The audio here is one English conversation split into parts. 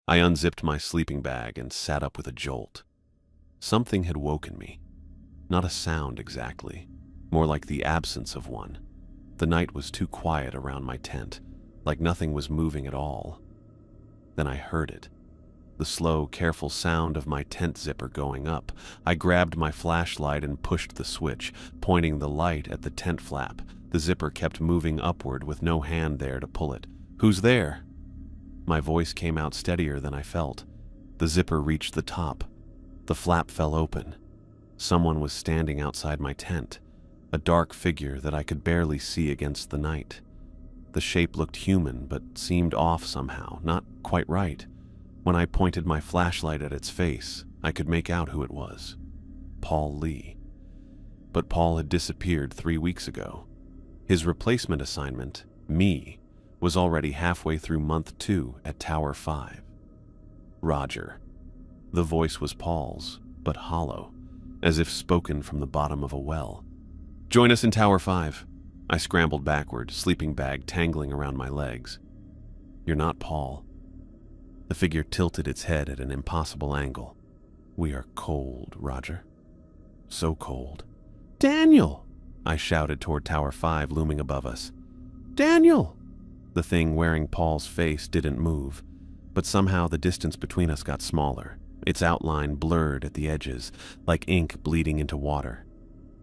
I unzipped my sleeping bag and sat up with a jolt. Something had woken me. Not a sound exactly, more like the absence of one. The night was too quiet around my tent, like nothing was moving at all. Then I heard it. The slow, careful sound of my tent zipper going up. I grabbed my flashlight and pushed the switch, pointing the light at the tent flap. The zipper kept moving upward with no hand there to pull it. "Who's there?" My voice came out steadier than I felt. The zipper reached the top. The flap fell open. Someone was standing outside my tent, a dark figure that I could barely see against the night. The shape looked human, but seemed off somehow, not quite right. When I pointed my flashlight at its face, I could make out who it was. Paul Lee. But Paul had disappeared 3 weeks ago. His replacement assignment, me, was already halfway through month 2 at Tower 5. Roger. The voice was Paul's, but hollow, as if spoken from the bottom of a well. "Join us in Tower 5. I scrambled backward, sleeping bag tangling around my legs. "You're not Paul." The figure tilted its head at an impossible angle. "We are cold, Roger. So cold." "Daniel!" I shouted toward Tower 5 looming above us. "Daniel!" The thing wearing Paul's face didn't move, but somehow the distance between us got smaller, its outline blurred at the edges, like ink bleeding into water.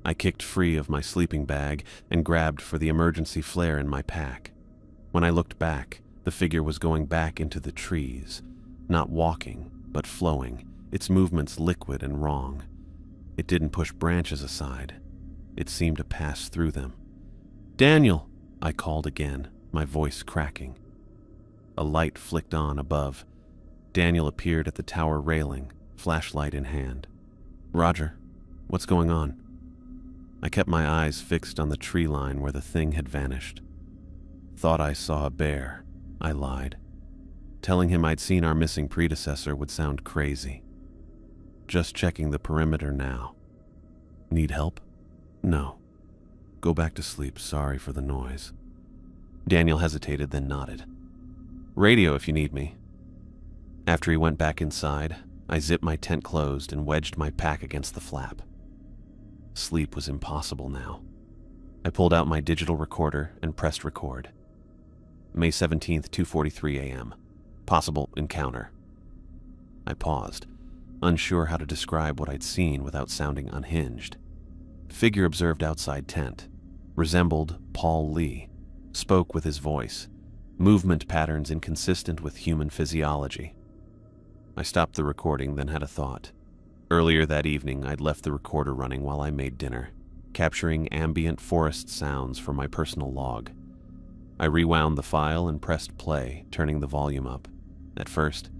I kicked free of my sleeping bag and grabbed for the emergency flare in my pack. When I looked back, the figure was going back into the trees, not walking, but flowing, its movements liquid and wrong. It didn't push branches aside. It seemed to pass through them. "Daniel!" I called again, my voice cracking. A light flicked on above. Daniel appeared at the tower railing, flashlight in hand. "Roger, what's going on?" I kept my eyes fixed on the tree line where the thing had vanished. "Thought I saw a bear," I lied. Telling him I'd seen our missing predecessor would sound crazy. "Just checking the perimeter now." "Need help?" "No. Go back to sleep, sorry for the noise." Daniel hesitated, then nodded. "Radio if you need me." After he went back inside, I zipped my tent closed and wedged my pack against the flap. Sleep was impossible now. I pulled out my digital recorder and pressed record. May 17th, 2:43 a.m. Possible encounter. I paused, unsure how to describe what I'd seen without sounding unhinged. Figure observed outside tent. Resembled Paul Lee. Spoke with his voice. Movement patterns inconsistent with human physiology. I stopped the recording, then had a thought. Earlier that evening, I'd left the recorder running while I made dinner, capturing ambient forest sounds for my personal log. I rewound the file and pressed play, turning the volume up. At first,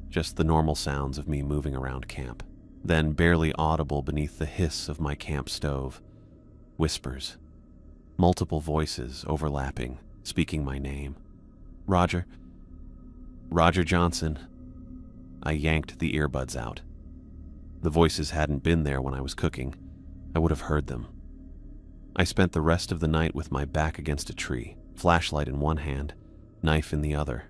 just the normal sounds of me moving around camp, then barely audible beneath the hiss of my camp stove. Whispers. Multiple voices overlapping, speaking my name. "Roger. Roger Johnson." I yanked the earbuds out. The voices hadn't been there when I was cooking. I would have heard them. I spent the rest of the night with my back against a tree, flashlight in one hand, knife in the other.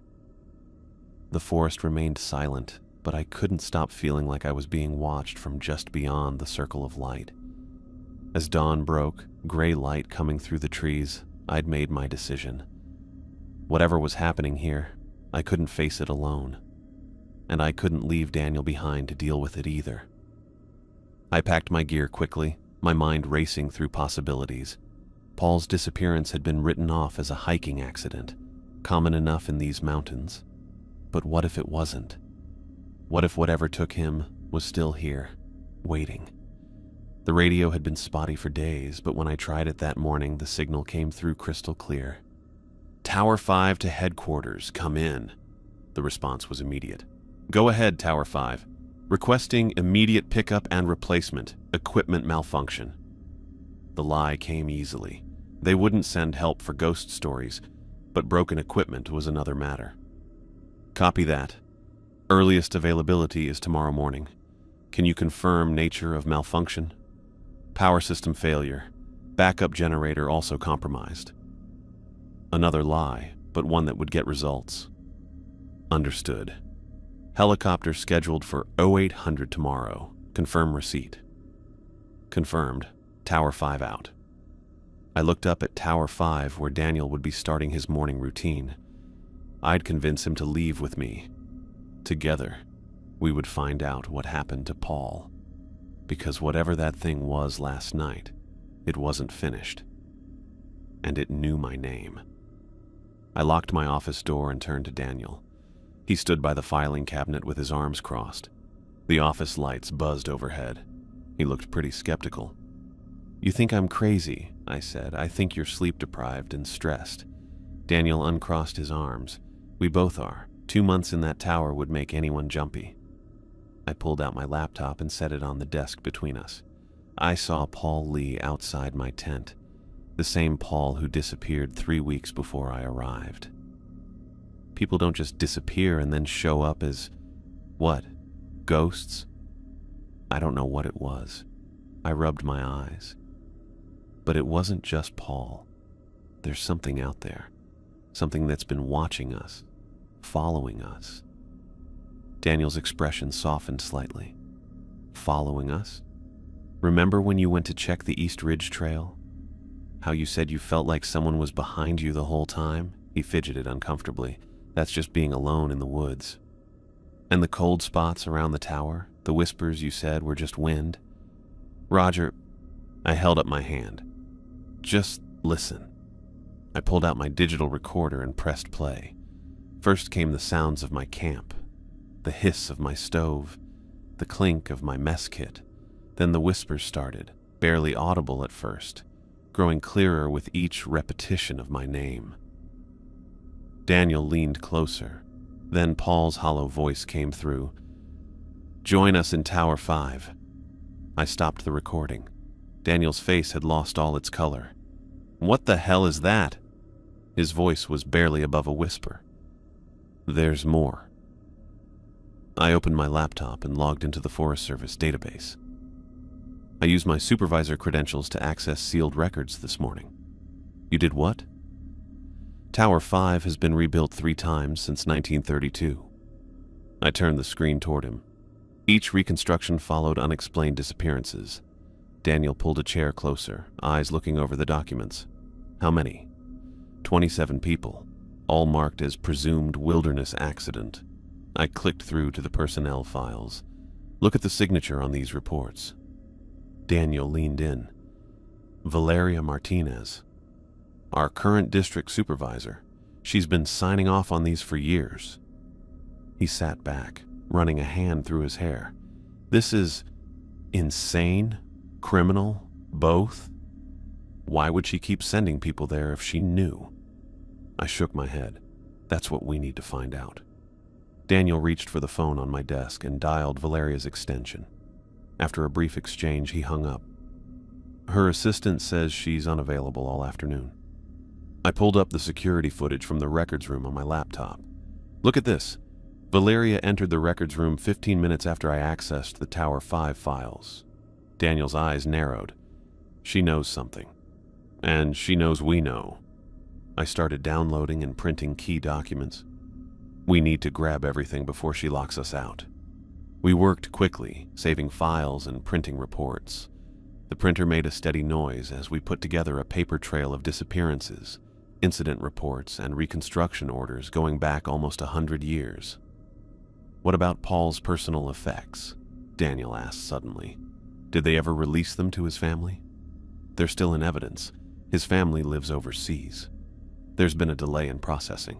The forest remained silent, but I couldn't stop feeling like I was being watched from just beyond the circle of light. As dawn broke, gray light coming through the trees, I'd made my decision. Whatever was happening here, I couldn't face it alone. And I couldn't leave Daniel behind to deal with it either. I packed my gear quickly, my mind racing through possibilities. Paul's disappearance had been written off as a hiking accident, common enough in these mountains. But what if it wasn't? What if whatever took him was still here, waiting? The radio had been spotty for days, but when I tried it that morning, the signal came through crystal clear. "Tower 5 to headquarters, come in." The response was immediate. "Go ahead, Tower 5. Requesting immediate pickup and replacement. Equipment malfunction." The lie came easily. They wouldn't send help for ghost stories, but broken equipment was another matter. "Copy that. Earliest availability is tomorrow morning. Can you confirm nature of malfunction?" "Power system failure. Backup generator also compromised." Another lie, but one that would get results. "Understood." Helicopter scheduled for 0800 tomorrow. Confirm receipt. Confirmed. Tower 5 out. I looked up at Tower 5 where Daniel would be starting his morning routine. I'd convince him to leave with me. Together, we would find out what happened to Paul. Because whatever that thing was last night, it wasn't finished. And it knew my name. I locked my office door and turned to Daniel. He stood by the filing cabinet with his arms crossed. The office lights buzzed overhead. He looked pretty skeptical. "You think I'm crazy," I said. "I think you're sleep-deprived and stressed." Daniel uncrossed his arms. "We both are. 2 months in that tower would make anyone jumpy." I pulled out my laptop and set it on the desk between us. I saw Paul Lee outside my tent, the same Paul who disappeared 3 weeks before I arrived. People don't just disappear and then show up as, what, ghosts? I don't know what it was. I rubbed my eyes. But it wasn't just Paul. There's something out there, something that's been watching us, following us. Daniel's expression softened slightly. Following us? Remember when you went to check the East Ridge Trail? How you said you felt like someone was behind you the whole time? He fidgeted uncomfortably. That's just being alone in the woods. And the cold spots around the tower, the whispers you said were just wind? Roger, I held up my hand. Just listen. I pulled out my digital recorder and pressed play. First came the sounds of my camp, the hiss of my stove, the clink of my mess kit. Then the whispers started, barely audible at first, growing clearer with each repetition of my name. Daniel leaned closer. Then Paul's hollow voice came through. "Join us in Tower 5. I stopped the recording. Daniel's face had lost all its color. "What the hell is that?" His voice was barely above a whisper. "There's more." I opened my laptop and logged into the Forest Service database. I used my supervisor credentials to access sealed records this morning. "You did what?" "Tower 5 has been rebuilt 3 times since 1932. I turned the screen toward him. Each reconstruction followed unexplained disappearances. Daniel pulled a chair closer, eyes looking over the documents. "How many?" 27 people, all marked as presumed wilderness accident. I clicked through to the personnel files. "Look at the signature on these reports." Daniel leaned in. "Valeria Martinez, our current district supervisor. She's been signing off on these for years." He sat back, running a hand through his hair. "This is insane, criminal, both. Why would she keep sending people there if she knew?" I shook my head. "That's what we need to find out." Daniel reached for the phone on my desk and dialed Valeria's extension. After a brief exchange, he hung up. "Her assistant says she's unavailable all afternoon." I pulled up the security footage from the records room on my laptop. "Look at this. Valeria entered the records room 15 minutes after I accessed the Tower 5 files." Daniel's eyes narrowed. "She knows something. And she knows we know." I started downloading and printing key documents. "We need to grab everything before she locks us out." We worked quickly, saving files and printing reports. The printer made a steady noise as we put together a paper trail of disappearances, incident reports, and reconstruction orders going back almost 100 years. "What about Paul's personal effects?" Daniel asked suddenly. "Did they ever release them to his family?" "They're still in evidence. His family lives overseas. There's been a delay in processing."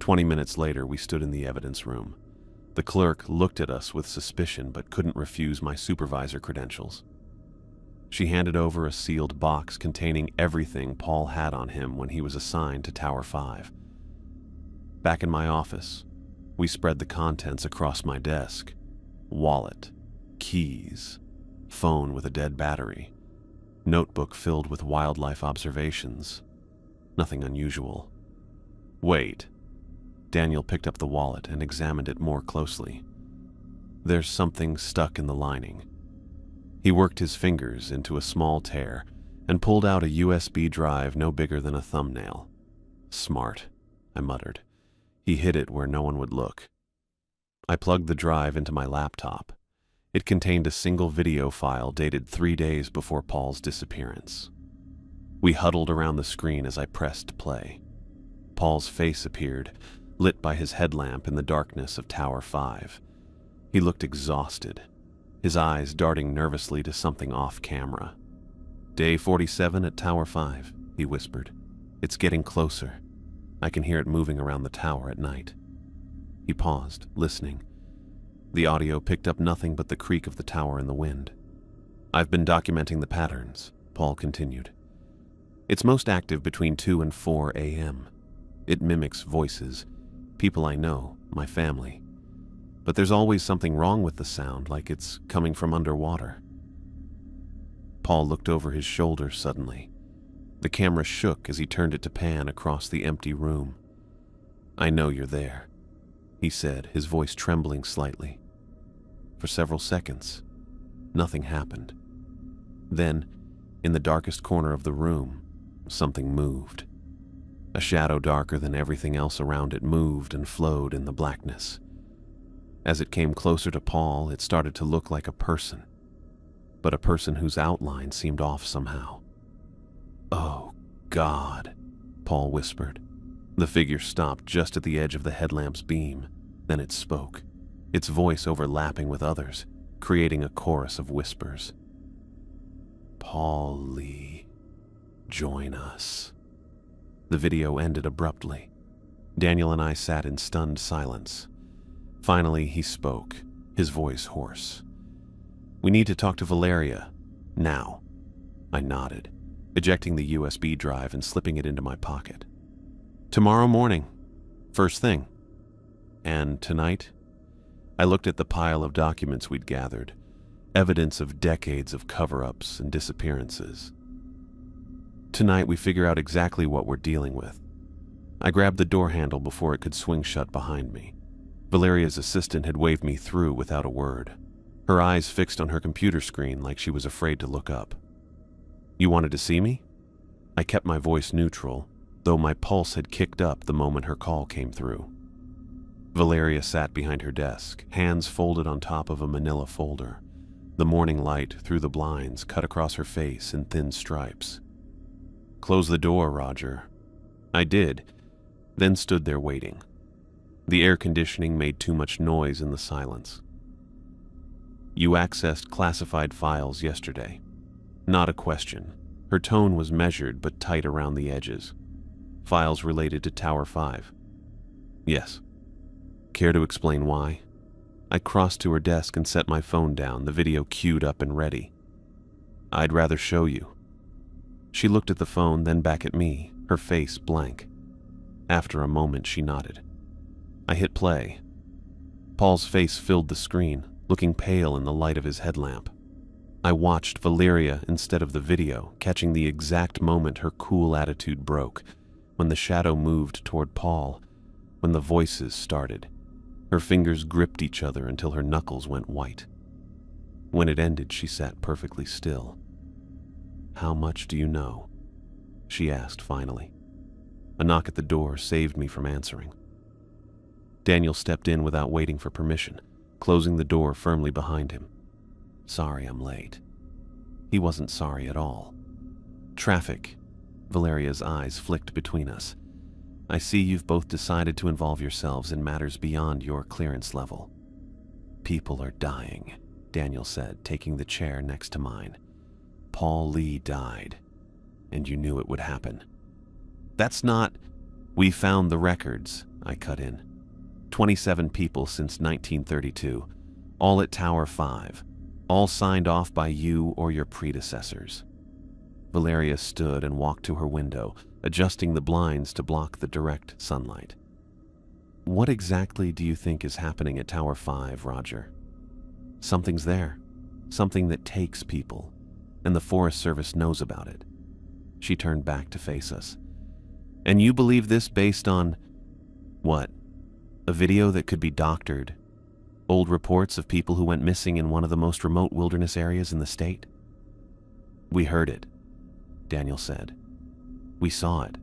20 minutes later, we stood in the evidence room. The clerk looked at us with suspicion but couldn't refuse my supervisor credentials. She handed over a sealed box containing everything Paul had on him when he was assigned to Tower 5. Back in my office, we spread the contents across my desk. Wallet, keys, phone with a dead battery, notebook filled with wildlife observations. Nothing unusual. "Wait." Daniel picked up the wallet and examined it more closely. "There's something stuck in the lining." He worked his fingers into a small tear and pulled out a USB drive no bigger than a thumbnail. "Smart," I muttered. He hid it where no one would look. I plugged the drive into my laptop. It contained a single video file dated 3 days before Paul's disappearance. We huddled around the screen as I pressed play. Paul's face appeared, lit by his headlamp in the darkness of Tower 5. He looked exhausted, his eyes darting nervously to something off camera. "Day 47 at Tower 5, he whispered. "It's getting closer. I can hear it moving around the tower at night." He paused, listening. The audio picked up nothing but the creak of the tower in the wind. "I've been documenting the patterns," Paul continued. "It's most active between 2 and 4 a.m. It mimics voices, people I know, my family. But there's always something wrong with the sound, like it's coming from underwater." Paul looked over his shoulder suddenly. The camera shook as he turned it to pan across the empty room. "I know you're there," he said, his voice trembling slightly. For several seconds, nothing happened. Then, in the darkest corner of the room, something moved. A shadow darker than everything else around it moved and flowed in the blackness. As it came closer to Paul, it started to look like a person, but a person whose outline seemed off somehow. "Oh, God," Paul whispered. The figure stopped just at the edge of the headlamp's beam. Then it spoke, its voice overlapping with others, creating a chorus of whispers. "Paul Lee, join us." The video ended abruptly. Daniel and I sat in stunned silence. Finally, he spoke, his voice hoarse. "We need to talk to Valeria. Now." I nodded, ejecting the USB drive and slipping it into my pocket. "Tomorrow morning. First thing." "And tonight?" I looked at the pile of documents we'd gathered, evidence of decades of cover-ups and disappearances. "Tonight we figure out exactly what we're dealing with." I grabbed the door handle before it could swing shut behind me. Valeria's assistant had waved me through without a word, her eyes fixed on her computer screen like she was afraid to look up. "You wanted to see me?" I kept my voice neutral, though my pulse had kicked up the moment her call came through. Valeria sat behind her desk, hands folded on top of a manila folder. The morning light through the blinds cut across her face in thin stripes. "Close the door, Roger." I did, then stood there waiting. The air conditioning made too much noise in the silence. "You accessed classified files yesterday." Not a question. Her tone was measured but tight around the edges. "Files related to Tower 5. "Yes." "Care to explain why?" I crossed to her desk and set my phone down, the video queued up and ready. "I'd rather show you." She looked at the phone, then back at me, her face blank. After a moment, she nodded. I hit play. Paul's face filled the screen, looking pale in the light of his headlamp. I watched Valeria instead of the video, catching the exact moment her cool attitude broke, when the shadow moved toward Paul, when the voices started. Her fingers gripped each other until her knuckles went white. When it ended, she sat perfectly still. "How much do you know?" she asked finally. A knock at the door saved me from answering. Daniel stepped in without waiting for permission, closing the door firmly behind him. "Sorry I'm late." He wasn't sorry at all. "Traffic." Valeria's eyes flicked between us. "I see you've both decided to involve yourselves in matters beyond your clearance level." "People are dying," Daniel said, taking the chair next to mine. "Paul Lee died, and you knew it would happen." "That's not—" "We found the records," I cut in. 27 people since 1932, all at Tower 5, all signed off by you or your predecessors. Valeria stood and walked to her window, adjusting the blinds to block the direct sunlight. "What exactly do you think is happening at Tower 5, Roger?" "Something's there, something that takes people, and the Forest Service knows about it." She turned back to face us. "And you believe this based on—" "What? A video that could be doctored? Old reports of people who went missing in one of the most remote wilderness areas in the state?" "We heard it," Daniel said. "We saw it."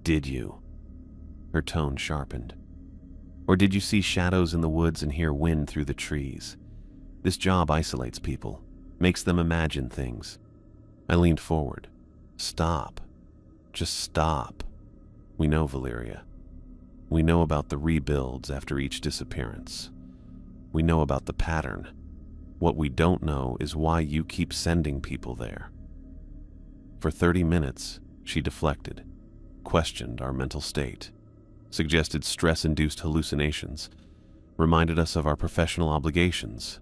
"Did you?" Her tone sharpened. Or did you see shadows in the woods and hear wind through the trees? This job isolates people, makes them imagine things. I leaned forward. Stop. Just stop. We know, Valeria. We know about the rebuilds after each disappearance. We know about the pattern. What we don't know is why you keep sending people there. For 30 minutes, she deflected, questioned our mental state, suggested stress-induced hallucinations, reminded us of our professional obligations.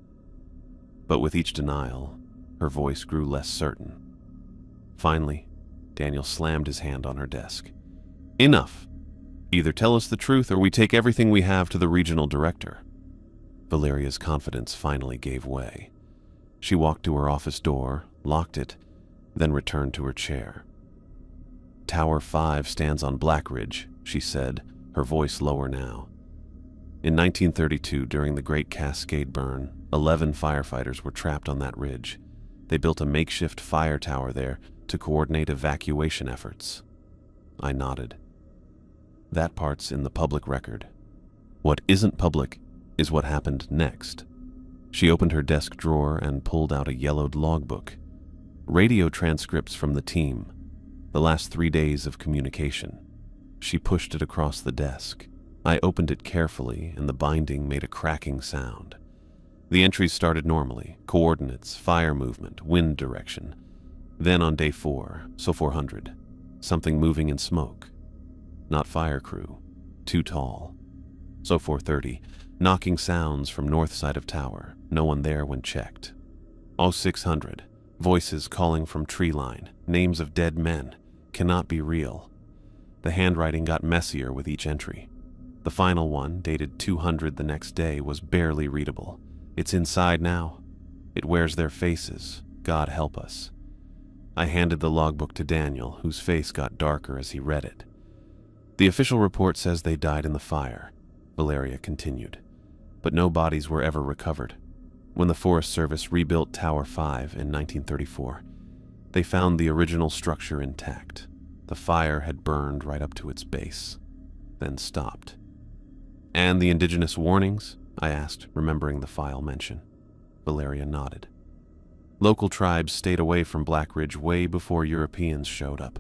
But with each denial, her voice grew less certain. Finally, Daniel slammed his hand on her desk. Enough! Either tell us the truth or we take everything we have to the regional director. Valeria's confidence finally gave way. She walked to her office door, locked it, then returned to her chair. Tower 5 stands on Black Ridge, she said, her voice lower now. In 1932, during the Great Cascade Burn, 11 firefighters were trapped on that ridge. They built a makeshift fire tower there to coordinate evacuation efforts. I nodded. That part's in the public record. What isn't public is what happened next. She opened her desk drawer and pulled out a yellowed logbook. Radio transcripts from the team, the last 3 days of communication. She pushed it across the desk. I opened it carefully, and the binding made a cracking sound. The entries started normally: coordinates, fire movement, wind direction. Then on day 4, so 400, something moving in smoke. Not fire crew, too tall. So 430, knocking sounds from north side of tower, no one there when checked. Oh 600, voices calling from tree line, names of dead men, cannot be real. The handwriting got messier with each entry. The final one, dated 200 the next day, was barely readable. It's inside now. It wears their faces. God help us. I handed the logbook to Daniel, whose face got darker as he read it. The official report says they died in the fire, Valeria continued, but no bodies were ever recovered. When the Forest Service rebuilt Tower 5 in 1934, they found the original structure intact. The fire had burned right up to its base, then stopped. And the indigenous warnings? I asked, remembering the file mention. Valeria nodded. Local tribes stayed away from Black Ridge way before Europeans showed up.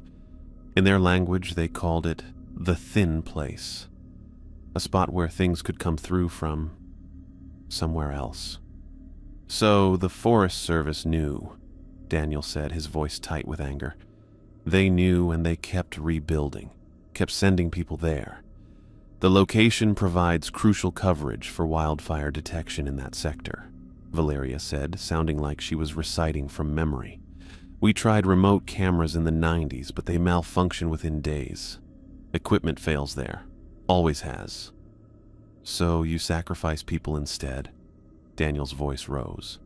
In their language, they called it the thin place, a spot where things could come through from somewhere else. So the Forest Service knew, Daniel said, his voice tight with anger. They knew, and they kept rebuilding, kept sending people there. The location provides crucial coverage for wildfire detection in that sector, Valeria said, sounding like she was reciting from memory. We tried remote cameras in the 90s, but they malfunction within days. Equipment fails there. Always has. So you sacrifice people instead? Daniel's voice rose.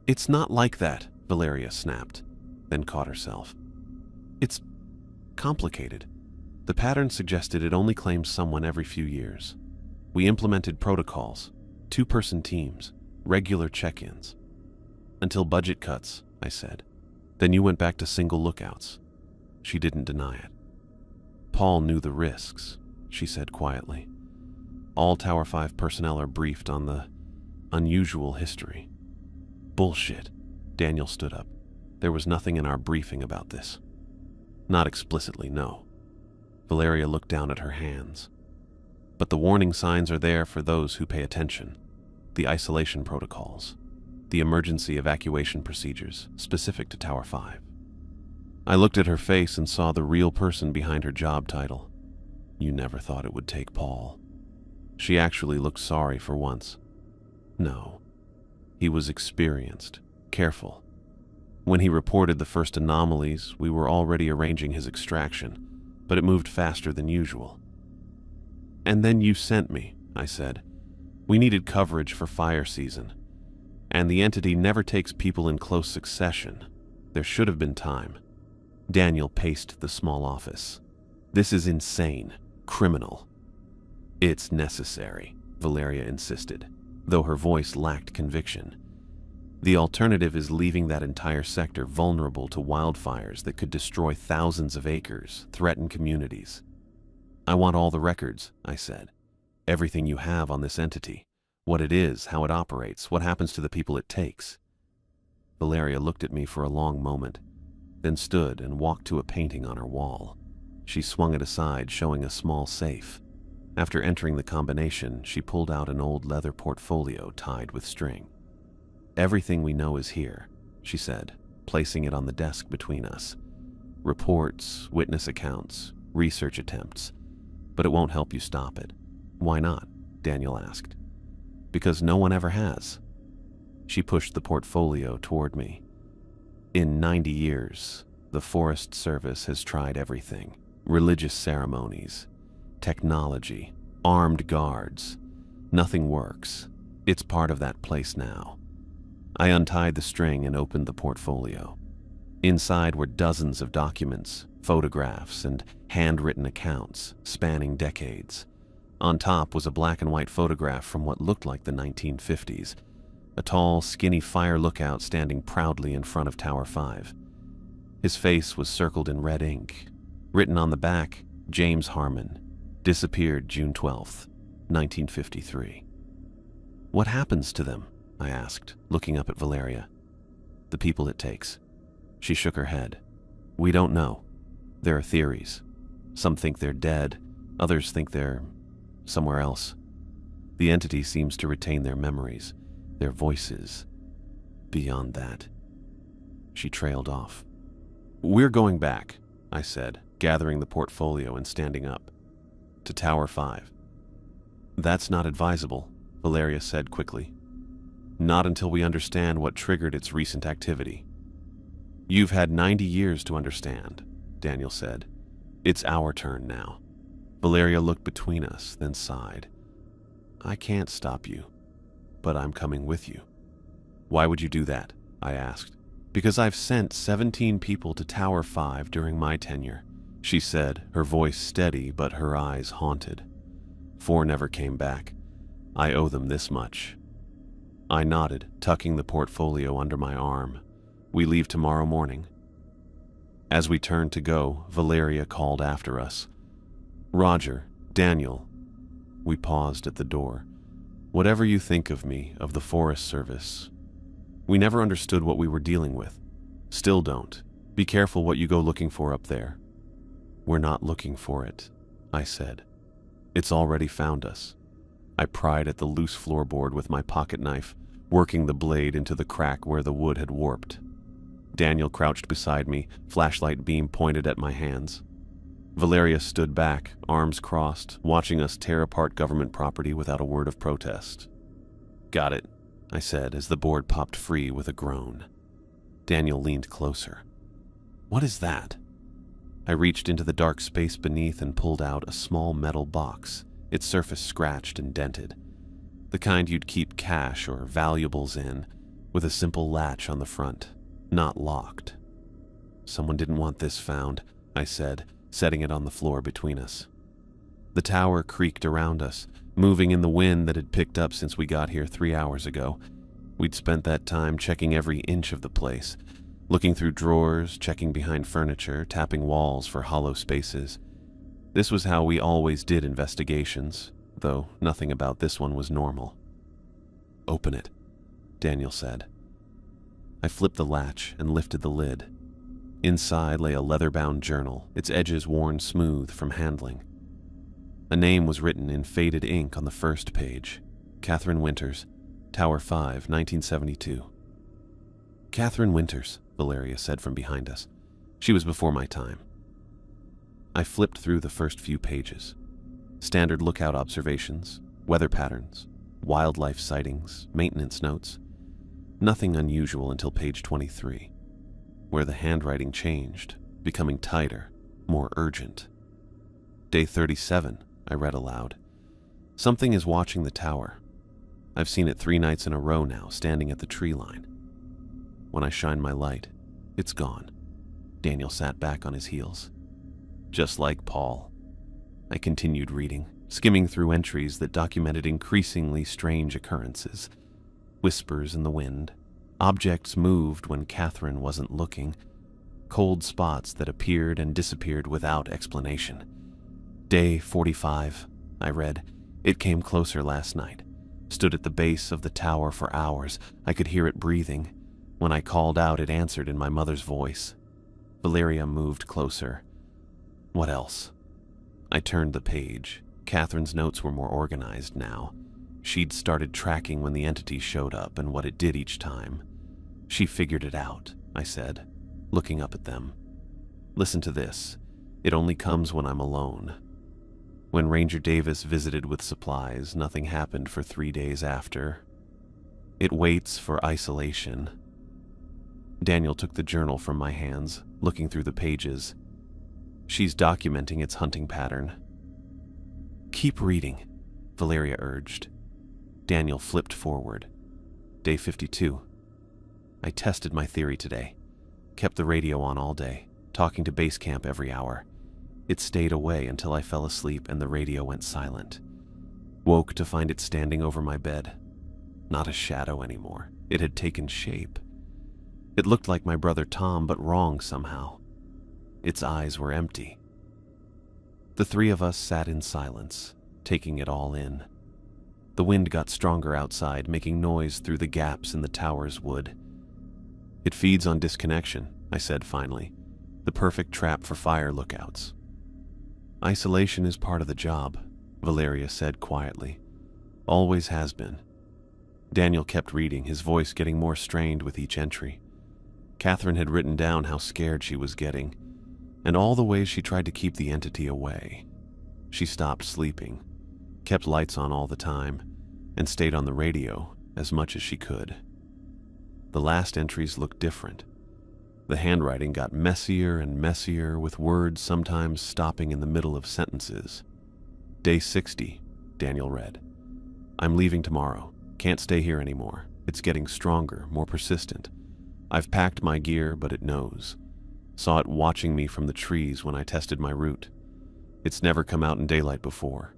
It's not like that, Valeria snapped, then caught herself. It's complicated. The pattern suggested it only claims someone every few years. We implemented protocols, 2-person teams, regular check-ins. Until budget cuts, I said. Then you went back to single lookouts. She didn't deny it. Paul knew the risks, she said quietly. All Tower 5 personnel are briefed on the unusual history. Bullshit. Daniel stood up. There was nothing in our briefing about this. Not explicitly, no. Valeria looked down at her hands. But the warning signs are there for those who pay attention. The isolation protocols, the emergency evacuation procedures specific to Tower 5. I looked at her face and saw the real person behind her job title. You never thought it would take Paul. She actually looked sorry for once. No. He was experienced, careful. When he reported the first anomalies, we were already arranging his extraction, but it moved faster than usual. And then you sent me, I said. We needed coverage for fire season, and the entity never takes people in close succession. There should have been time. Daniel paced the small office. This is insane, criminal. It's necessary, Valeria insisted, though her voice lacked conviction. The alternative is leaving that entire sector vulnerable to wildfires that could destroy thousands of acres, threaten communities. I want all the records, I said. everything you have on this entity. What it is, how it operates, what happens to the people it takes. Valeria looked at me for a long moment, then stood and walked to a painting on her wall. She swung it aside, showing a small safe. After entering the combination, she pulled out an old leather portfolio tied with string. "Everything we know is here," she said, placing it on the desk between us. "Reports, witness accounts, research attempts. But it won't help you stop it." "Why not?" Daniel asked. "Because no one ever has." She pushed the portfolio toward me. "In 90 years, the Forest Service has tried everything. Religious ceremonies, technology, armed guards. Nothing works. It's part of that place now." I untied the string and opened the portfolio. Inside were dozens of documents, photographs, and handwritten accounts spanning decades. On top was a black and white photograph from what looked like the 1950s. A tall, skinny fire lookout standing proudly in front of Tower 5. His face was circled in red ink. Written on the back, "James Harmon, disappeared June 12th, 1953. "What happens to them?" I asked, looking up at Valeria. "The people it takes." She shook her head. "We don't know. There are theories. Some think they're dead, others think they're somewhere else. The entity seems to retain their memories, their voices. Beyond that..." She trailed off. "We're going back," I said, gathering the portfolio and standing up. "To Tower 5. "That's not advisable," Valeria said quickly. "Not until we understand what triggered its recent activity." "You've had 90 years to understand," Daniel said. "It's our turn now." Valeria looked between us, then sighed. "I can't stop you, but I'm coming with you." "Why would you do that?" I asked. "Because I've sent 17 people to Tower 5 during my tenure," she said, her voice steady but her eyes haunted. "4 never came back. I owe them this much." I nodded, tucking the portfolio under my arm. "We leave tomorrow morning." As we turned to go, Valeria called after us. "Roger, Daniel." We paused at the door. "Whatever you think of me, of the Forest Service, we never understood what we were dealing with. Still don't. Be careful what you go looking for up there." "We're not looking for it," I said. "It's already found us." I pried at the loose floorboard with my pocket knife, working the blade into the crack where the wood had warped. Daniel crouched beside me, flashlight beam pointed at my hands. Valeria stood back, arms crossed, watching us tear apart government property without a word of protest. "Got it," I said as the board popped free with a groan. Daniel leaned closer. "What is that?" I reached into the dark space beneath and pulled out a small metal box, its surface scratched and dented. The kind you'd keep cash or valuables in, with a simple latch on the front, not locked. "Someone didn't want this found," I said, setting it on the floor between us. The tower creaked around us, moving in the wind that had picked up since we got here 3 hours ago. We'd spent that time checking every inch of the place, looking through drawers, checking behind furniture, tapping walls for hollow spaces. This was how we always did investigations, though nothing about this one was normal. "Open it," Daniel said. I flipped the latch and lifted the lid. Inside lay a leather-bound journal, its edges worn smooth from handling. A name was written in faded ink on the first page. Catherine Winters, Tower 5, 1972. "Catherine Winters," Valeria said from behind us. "She was before my time." I flipped through the first few pages. Standard lookout observations, weather patterns, wildlife sightings, maintenance notes. Nothing unusual until page 23, where the handwriting changed, becoming tighter, more urgent. "Day 37, I read aloud. "Something is watching the tower. I've seen it 3 nights in a row now, standing at the tree line. When I shine my light, it's gone." Daniel sat back on his heels. "Just like Paul." I continued reading, skimming through entries that documented increasingly strange occurrences. Whispers in the wind, objects moved when Catherine wasn't looking, cold spots that appeared and disappeared without explanation. "Day 45, I read. It came closer last night. Stood at the base of the tower for hours. I could hear it breathing. When I called out, it answered in my mother's voice. Valeria moved closer. What else? I turned the page. Catherine's notes were more organized now. She'd started tracking when the entity showed up and what it did each time. She figured it out, I said, looking up at them. Listen to this. It only comes when I'm alone. When Ranger Davis visited with supplies, nothing happened for 3 days after. It waits for isolation. Daniel took the journal from my hands, looking through the pages. She's documenting its hunting pattern. Keep reading, Valeria urged. Daniel flipped forward. Day 52. I tested my theory today. Kept the radio on all day, talking to base camp every hour. It stayed away until I fell asleep and the radio went silent. Woke to find it standing over my bed. Not a shadow anymore. It had taken shape. It looked like my brother Tom, but wrong somehow. Its eyes were empty. The three of us sat in silence, taking it all in. The wind got stronger outside, making noise through the gaps in the tower's wood. It feeds on disconnection, I said finally. The perfect trap for fire lookouts. Isolation is part of the job, Valeria said quietly. Always has been. Daniel kept reading, his voice getting more strained with each entry. Catherine had written down how scared she was getting, and all the ways she tried to keep the entity away. She stopped sleeping, kept lights on all the time, and stayed on the radio as much as she could. The last entries looked different. The handwriting got messier and messier, with words sometimes stopping in the middle of sentences. Day 60, Daniel read. I'm leaving tomorrow. Can't stay here anymore. It's getting stronger, more persistent. I've packed my gear, but it knows. Saw it watching me from the trees when I tested my route. It's never come out in daylight before.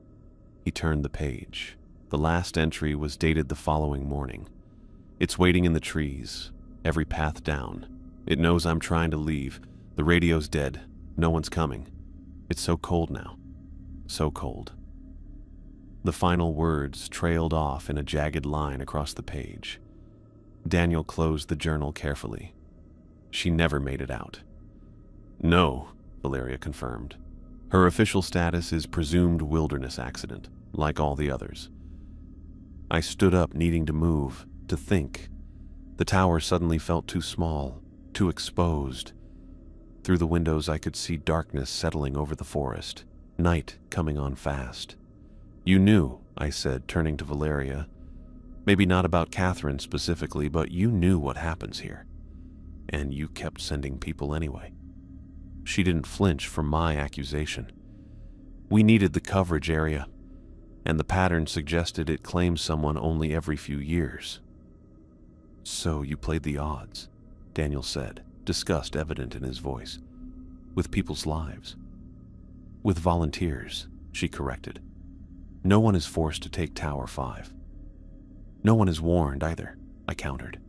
He turned the page. The last entry was dated the following morning. It's waiting in the trees, every path down. It knows I'm trying to leave. The radio's dead. No one's coming. It's so cold now. So cold. The final words trailed off in a jagged line across the page. Daniel closed the journal carefully. She never made it out. No, Valeria confirmed. Her official status is presumed wilderness accident, like all the others. I stood up, needing to move, to think. The tower suddenly felt too small, too exposed. Through the windows I could see darkness settling over the forest, night coming on fast. You knew, I said, turning to Valeria. Maybe not about Catherine specifically, but you knew what happens here. And you kept sending people anyway. She didn't flinch from my accusation. We needed the coverage area, and the pattern suggested it claims someone only every few years. So you played the odds, Daniel said, disgust evident in his voice. With people's lives. With volunteers, she corrected. No one is forced to take Tower 5. No one is warned either, I countered.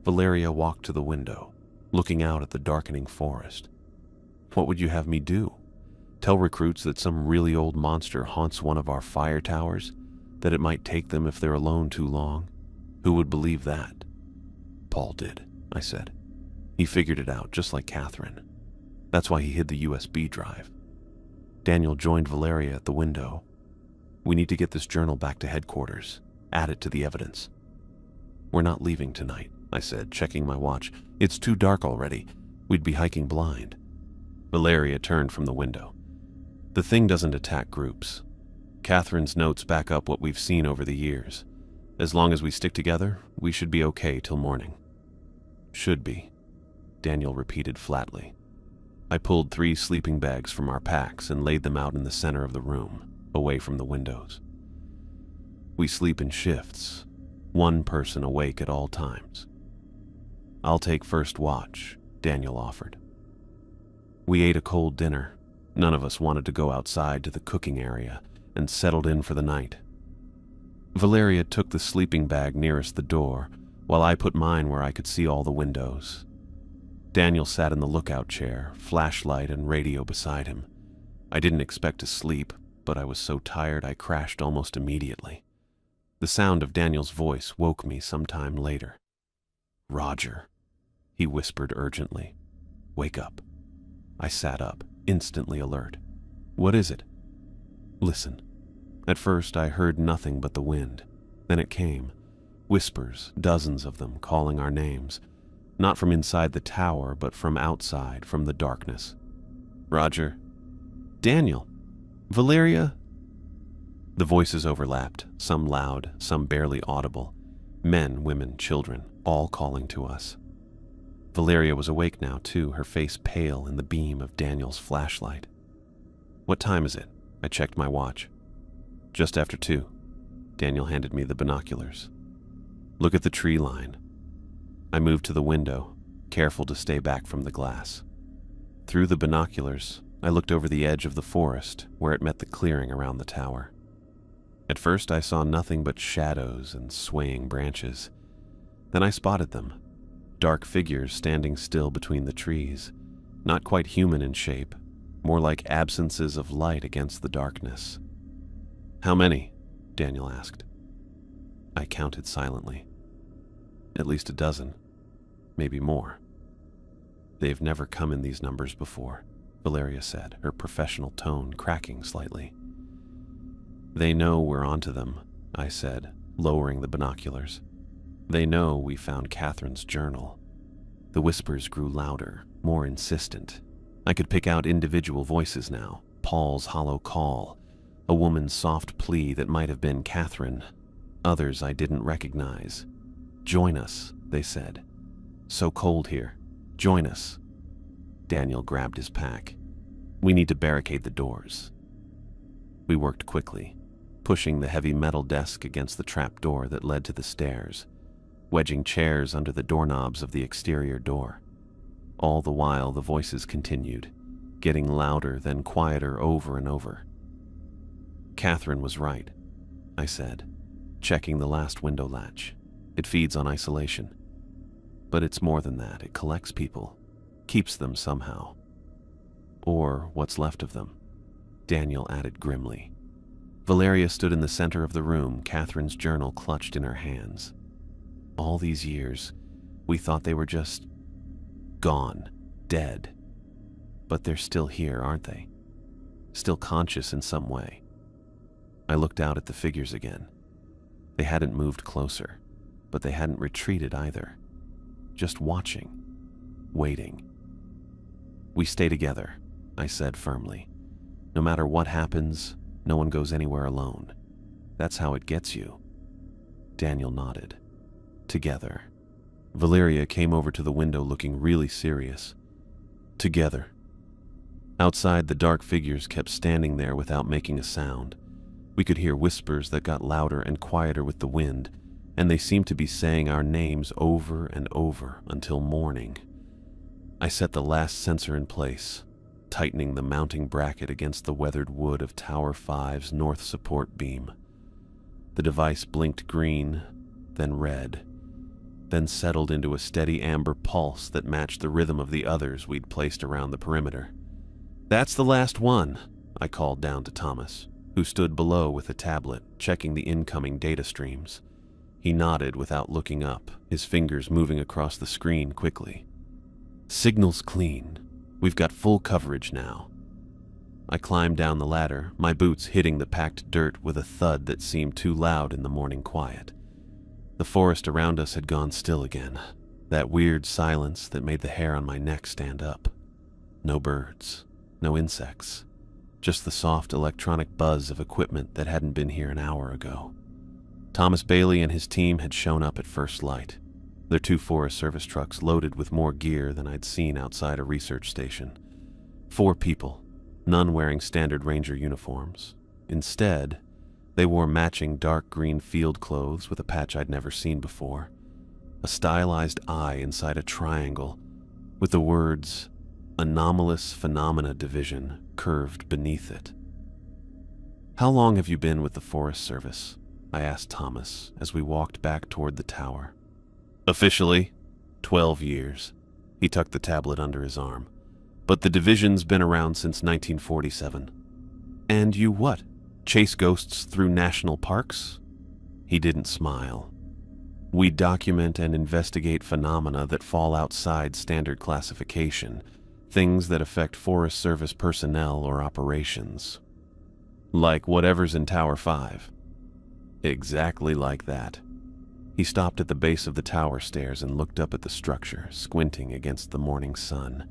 Valeria walked to the window, looking out at the darkening forest. What would you have me do? Tell recruits that some really old monster haunts one of our fire towers? That it might take them if they're alone too long? Who would believe that? Paul did, I said. He figured it out, just like Catherine. That's why he hid the USB drive. Daniel joined Valeria at the window. We need to get this journal back to headquarters. Add it to the evidence. We're not leaving tonight, I said, checking my watch. It's too dark already. We'd be hiking blind. Valeria turned from the window. The thing doesn't attack groups. Catherine's notes back up what we've seen over the years. As long as we stick together, we should be okay till morning. Should be, Daniel repeated flatly. I pulled 3 sleeping bags from our packs and laid them out in the center of the room, away from the windows. We sleep in shifts, one person awake at all times. I'll take first watch, Daniel offered. We ate a cold dinner. None of us wanted to go outside to the cooking area and settled in for the night. Valeria took the sleeping bag nearest the door, while I put mine where I could see all the windows. Daniel sat in the lookout chair, flashlight and radio beside him. I didn't expect to sleep, but I was so tired I crashed almost immediately. The sound of Daniel's voice woke me some time later. "Roger," he whispered urgently. "Wake up." I sat up, instantly alert. "What is it?" "Listen." At first I heard nothing but the wind. Then it came. Whispers, dozens of them, calling our names. Not from inside the tower, but from outside, from the darkness. "Roger." "Daniel." "Valeria." The voices overlapped, some loud, some barely audible. Men, women, children, all calling to us. Valeria was awake now, too, her face pale in the beam of Daniel's flashlight. "What time is it?" I checked my watch. "Just after 2. Daniel handed me the binoculars. "Look at the tree line." I moved to the window, careful to stay back from the glass. Through the binoculars, I looked over the edge of the forest where it met the clearing around the tower. At first I saw nothing but shadows and swaying branches. Then I spotted them, dark figures standing still between the trees, not quite human in shape, more like absences of light against the darkness. "How many?" Daniel asked. I counted silently. "At least a dozen, maybe more." "They've never come in these numbers before," Valeria said, her professional tone cracking slightly. "They know we're onto them," I said, lowering the binoculars. "They know we found Catherine's journal." The whispers grew louder, more insistent. I could pick out individual voices now, Paul's hollow call, a woman's soft plea that might have been Catherine, others I didn't recognize. "Join us," they said. "So cold here. Join us." Daniel grabbed his pack. "We need to barricade the doors." We worked quickly, pushing the heavy metal desk against the trap door that led to the stairs, wedging chairs under the doorknobs of the exterior door. All the while the voices continued, getting louder then quieter over and over. "Catherine was right," I said, checking the last window latch. "It feeds on isolation. But it's more than that. It collects people, keeps them somehow. Or what's left of them," Daniel added grimly. Valeria stood in the center of the room, Catherine's journal clutched in her hands. "All these years, we thought they were just gone, dead. But they're still here, aren't they? Still conscious in some way." I looked out at the figures again. They hadn't moved closer, but they hadn't retreated either. Just watching, waiting. "We stay together," I said firmly. "No matter what happens, no one goes anywhere alone. That's how it gets you." Daniel nodded. "Together." Valeria came over to the window looking really serious. "Together." Outside, the dark figures kept standing there without making a sound. We could hear whispers that got louder and quieter with the wind, and they seemed to be saying our names over and over until morning. I set the last sensor in place, tightening the mounting bracket against the weathered wood of Tower 5's north support beam. The device blinked green, then red, then settled into a steady amber pulse that matched the rhythm of the others we'd placed around the perimeter. "That's the last one," I called down to Thomas, who stood below with a tablet, checking the incoming data streams. He nodded without looking up, his fingers moving across the screen quickly. "Signal's clean. We've got full coverage now." I climbed down the ladder, my boots hitting the packed dirt with a thud that seemed too loud in the morning quiet. The forest around us had gone still again, that weird silence that made the hair on my neck stand up. No birds, no insects, just the soft electronic buzz of equipment that hadn't been here an hour ago. Thomas Bailey and his team had shown up at first light, their 2 Forest Service trucks loaded with more gear than I'd seen outside a research station. 4 people, none wearing standard ranger uniforms. Instead, they wore matching dark green field clothes with a patch I'd never seen before, a stylized eye inside a triangle with the words Anomalous Phenomena Division curved beneath it. "How long have you been with the Forest Service?" I asked Thomas as we walked back toward the tower. "Officially, 12 years. He tucked the tablet under his arm. "But the division's been around since 1947. "And you what?" Chase ghosts through national parks? He didn't smile. We document and investigate phenomena that fall outside standard classification, things that affect Forest Service personnel or operations. Like whatever's in Tower 5. Exactly like that. He stopped at the base of the tower stairs and looked up at the structure, squinting against the morning sun.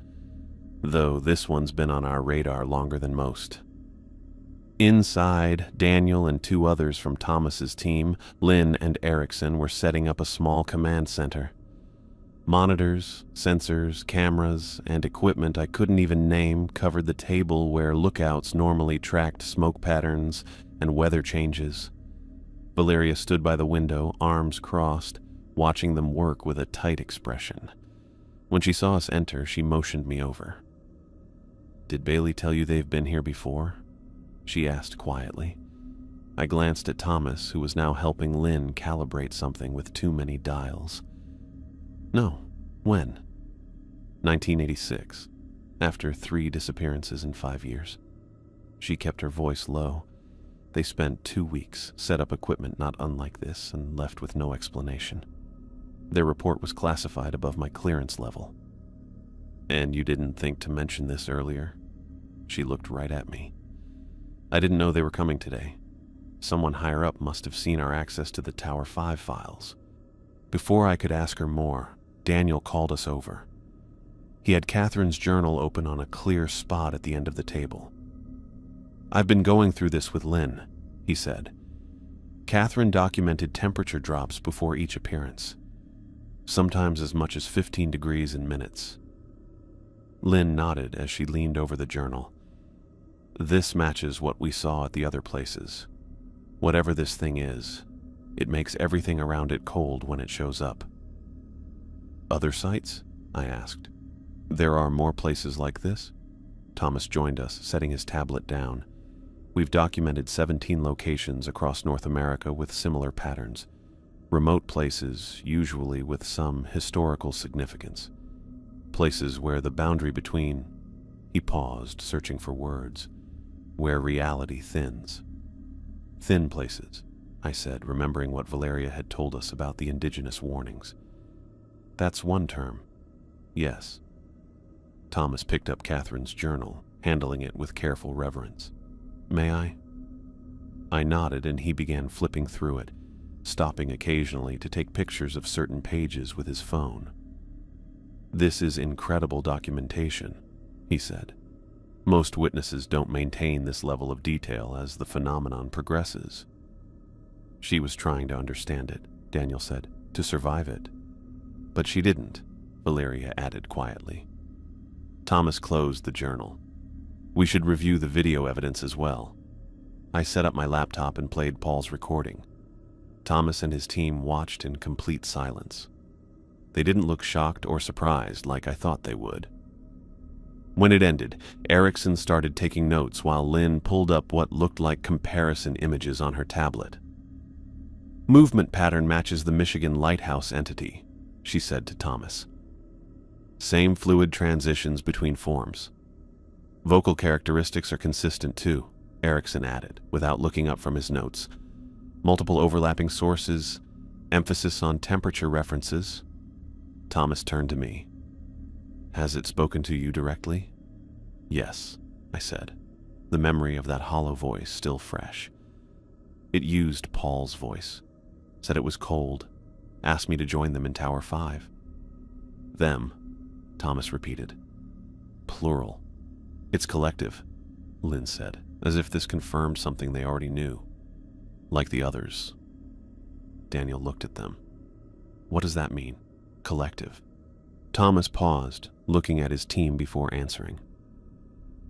Though this one's been on our radar longer than most. Inside, Daniel and two others from Thomas's team, Lynn and Erickson, were setting up a small command center. Monitors, sensors, cameras, and equipment I couldn't even name covered the table where lookouts normally tracked smoke patterns and weather changes. Valeria stood by the window, arms crossed, watching them work with a tight expression. When she saw us enter, she motioned me over. "Did Bailey tell you they've been here before?" she asked quietly. I glanced at Thomas, who was now helping Lynn calibrate something with too many dials. "No. When?" 1986, after 3 disappearances in 5 years. She kept her voice low. They spent 2 weeks, set up equipment not unlike this, and left with no explanation. Their report was classified above my clearance level. "And you didn't think to mention this earlier?" She looked right at me. "I didn't know they were coming today. Someone higher up must have seen our access to the Tower 5 files." Before I could ask her more, Daniel called us over. He had Catherine's journal open on a clear spot at the end of the table. "I've been going through this with Lynn," he said. Catherine documented temperature drops before each appearance, sometimes as much as 15 degrees in minutes. Lynn nodded as she leaned over the journal. "This matches what we saw at the other places. Whatever this thing is, it makes everything around it cold when it shows up." "Other sites?" I asked. "There are more places like this?" Thomas joined us, setting his tablet down. "We've documented 17 locations across North America with similar patterns. Remote places, usually with some historical significance. Places where the boundary between..." He paused, searching for words. "Where reality thins." "Thin places," I said, remembering what Valeria had told us about the indigenous warnings. "That's one term." "Yes." Thomas picked up Catherine's journal, handling it with careful reverence. "May I?" I nodded and he began flipping through it, stopping occasionally to take pictures of certain pages with his phone. "This is incredible documentation," he said. "Most witnesses don't maintain this level of detail as the phenomenon progresses." "She was trying to understand it," Daniel said, "to survive it." "But she didn't," Valeria added quietly. Thomas closed the journal. "We should review the video evidence as well." I set up my laptop and played Paul's recording. Thomas and his team watched in complete silence. They didn't look shocked or surprised like I thought they would. When it ended, Erickson started taking notes while Lynn pulled up what looked like comparison images on her tablet. "Movement pattern matches the Michigan lighthouse entity," she said to Thomas. "Same fluid transitions between forms. Vocal characteristics are consistent too," Erickson added, without looking up from his notes. "Multiple overlapping sources, emphasis on temperature references." Thomas turned to me. "Has it spoken to you directly?" "Yes," I said, the memory of that hollow voice still fresh. It used Paul's voice, said it was cold, asked me to join them in Tower 5. "Them," Thomas repeated. "Plural. It's collective," Lynn said, as if this confirmed something they already knew. "Like the others." Daniel looked at them. "What does that mean? Collective?" Thomas paused, looking at his team before answering.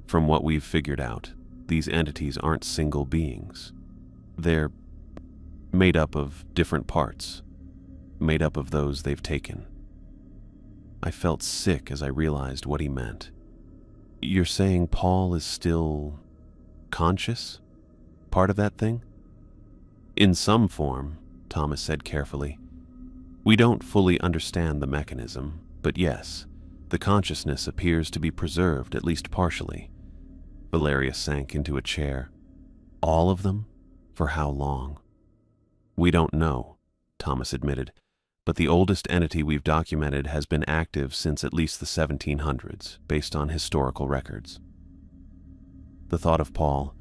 "From what we've figured out, these entities aren't single beings. They're made up of different parts, made up of those they've taken." I felt sick as I realized what he meant. "You're saying Paul is still conscious? Part of that thing?" "In some form," Thomas said carefully. "We don't fully understand the mechanism, but yes, the consciousness appears to be preserved at least partially." Valeria sank into a chair. All of them? For how long? We don't know, Thomas admitted, but the oldest entity we've documented has been active since at least the 1700s, based on historical records. The thought of Paul,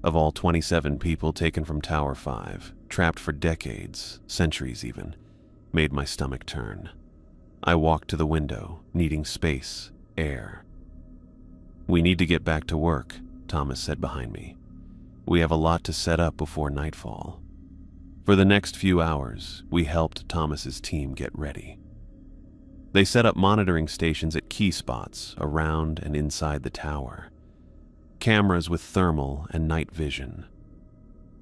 of all 27 people taken from Tower 5, trapped for decades, centuries even, made my stomach turn. I walked to the window, needing space, air. "We need to get back to work," Thomas said behind me. "We have a lot to set up before nightfall." For the next few hours, we helped Thomas's team get ready. They set up monitoring stations at key spots around and inside the tower. Cameras with thermal and night vision.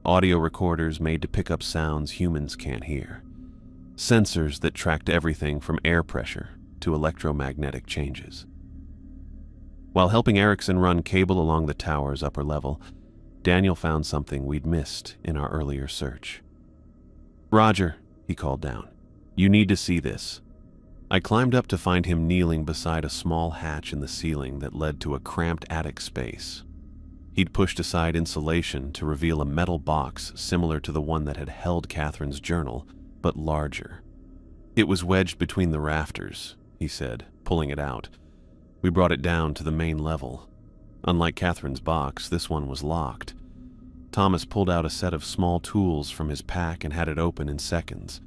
Audio recorders made to pick up sounds humans can't hear. Sensors that tracked everything from air pressure to electromagnetic changes. While helping Erickson run cable along the tower's upper level, Daniel found something we'd missed in our earlier search. "Roger," he called down. "You need to see this." I climbed up to find him kneeling beside a small hatch in the ceiling that led to a cramped attic space. He'd pushed aside insulation to reveal a metal box similar to the one that had held Catherine's journal, but larger. "It was wedged between the rafters," he said, pulling it out. "We brought it down to the main level. Unlike Catherine's box, this one was locked." Thomas pulled out a set of small tools from his pack and had it open in seconds.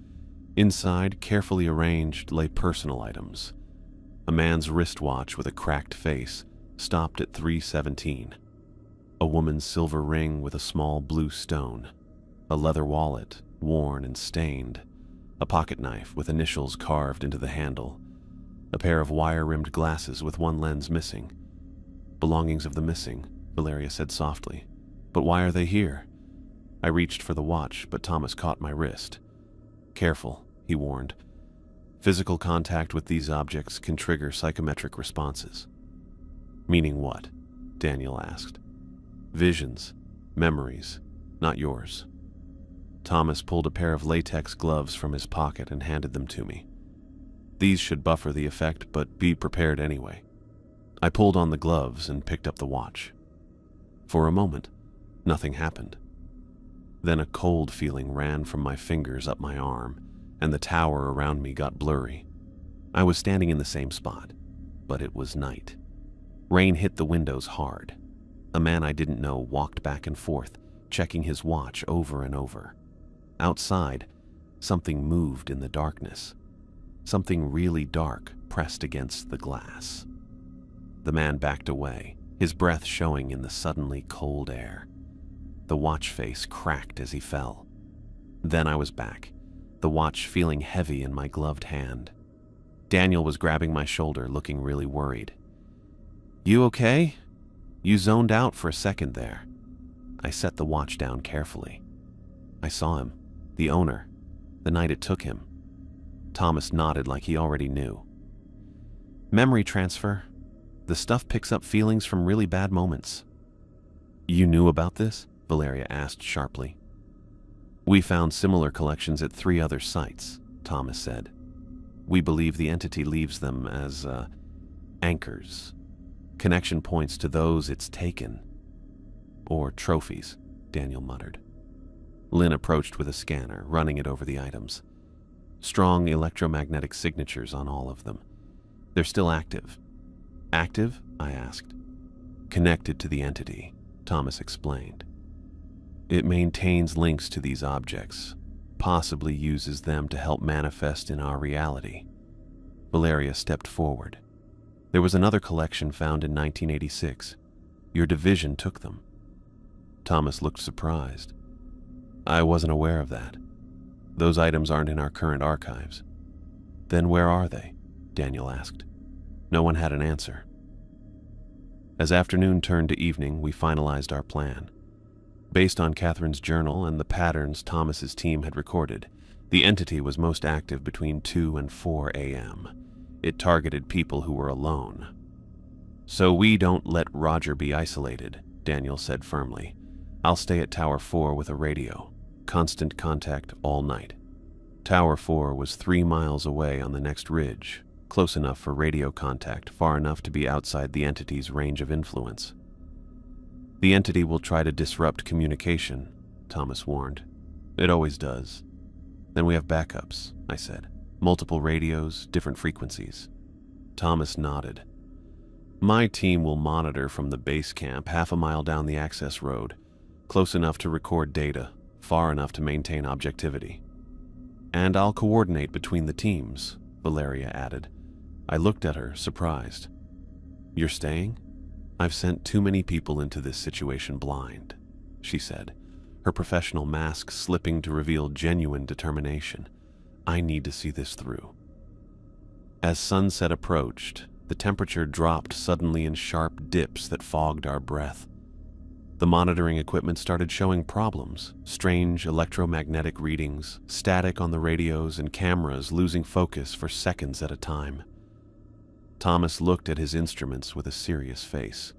Inside, carefully arranged, lay personal items. A man's wristwatch with a cracked face, stopped at 3:17. A woman's silver ring with a small blue stone. A leather wallet, worn and stained. A pocket knife with initials carved into the handle. A pair of wire-rimmed glasses with one lens missing. "Belongings of the missing," Valeria said softly. "But why are they here?" I reached for the watch, but Thomas caught my wrist. "Careful," he warned. "Physical contact with these objects can trigger psychometric responses." "Meaning what?" Daniel asked. "Visions, memories, not yours." Thomas pulled a pair of latex gloves from his pocket and handed them to me. "These should buffer the effect, but be prepared anyway." I pulled on the gloves and picked up the watch. For a moment, nothing happened. Then a cold feeling ran from my fingers up my arm, and the tower around me got blurry. I was standing in the same spot, but it was night. Rain hit the windows hard. A man I didn't know walked back and forth, checking his watch over and over. Outside, something moved in the darkness. Something really dark pressed against the glass. The man backed away, his breath showing in the suddenly cold air. The watch face cracked as he fell. Then I was back, the watch feeling heavy in my gloved hand. Daniel was grabbing my shoulder, looking really worried. "You okay? You zoned out for a second there." I set the watch down carefully. "I saw him, the owner, the night it took him." Thomas nodded like he already knew. "Memory transfer. The stuff picks up feelings from really bad moments." "You knew about this?" Valeria asked sharply. "We found similar collections at 3 other sites," Thomas said. "We believe the entity leaves them as anchors, connection points to those it's taken." "Or trophies," Daniel muttered. Lynn approached with a scanner, running it over the items. Strong electromagnetic signatures on all of them. "They're still active." "Active?" I asked. "Connected to the entity," Thomas explained. "It maintains links to these objects, possibly uses them to help manifest in our reality." Valeria stepped forward. "There was another collection found in 1986. Your division took them." Thomas looked surprised. "I wasn't aware of that. Those items aren't in our current archives." "Then where are they?" Daniel asked. No one had an answer. As afternoon turned to evening, we finalized our plan. Based on Catherine's journal and the patterns Thomas's team had recorded, the entity was most active between 2 and 4 a.m. It targeted people who were alone. "So we don't let Roger be isolated," Daniel said firmly. "I'll stay at Tower 4 with a radio. Constant contact all night." Tower 4 was 3 miles away on the next ridge, close enough for radio contact, far enough to be outside the entity's range of influence. The entity will try to disrupt communication, Thomas warned. It always does. Then we have backups, I said. Multiple radios, different frequencies. Thomas nodded. My team will monitor from the base camp half a mile down the access road, close enough to record data, far enough to maintain objectivity. And I'll coordinate between the teams, Valeria added. I looked at her, surprised. You're staying? I've sent too many people into this situation blind, she said, her professional mask slipping to reveal genuine determination. I need to see this through. As sunset approached, the temperature dropped suddenly in sharp dips that fogged our breath. The monitoring equipment started showing problems, strange electromagnetic readings, static on the radios, and cameras losing focus for seconds at a time. Thomas looked at his instruments with a serious face.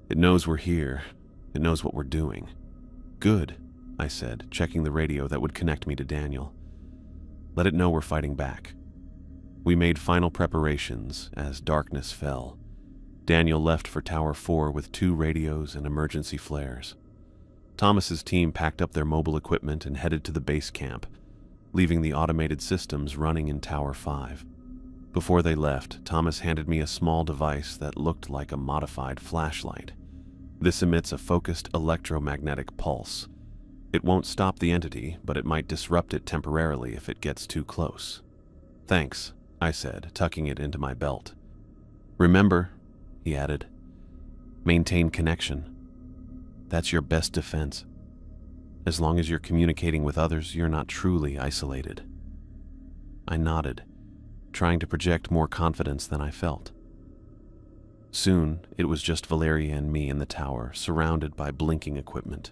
It knows we're here. It knows what we're doing. Good, I said, checking the radio that would connect me to Daniel. Let it know we're fighting back. We made final preparations as darkness fell. Daniel left for Tower 4 with 2 radios and emergency flares. Thomas's team packed up their mobile equipment and headed to the base camp, leaving the automated systems running in Tower 5. Before they left, Thomas handed me a small device that looked like a modified flashlight. This emits a focused electromagnetic pulse. It won't stop the entity, but it might disrupt it temporarily if it gets too close. Thanks, I said, tucking it into my belt. Remember, he added, maintain connection. That's your best defense. As long as you're communicating with others, you're not truly isolated. I nodded, trying to project more confidence than I felt. Soon, it was just Valeria and me in the tower, surrounded by blinking equipment.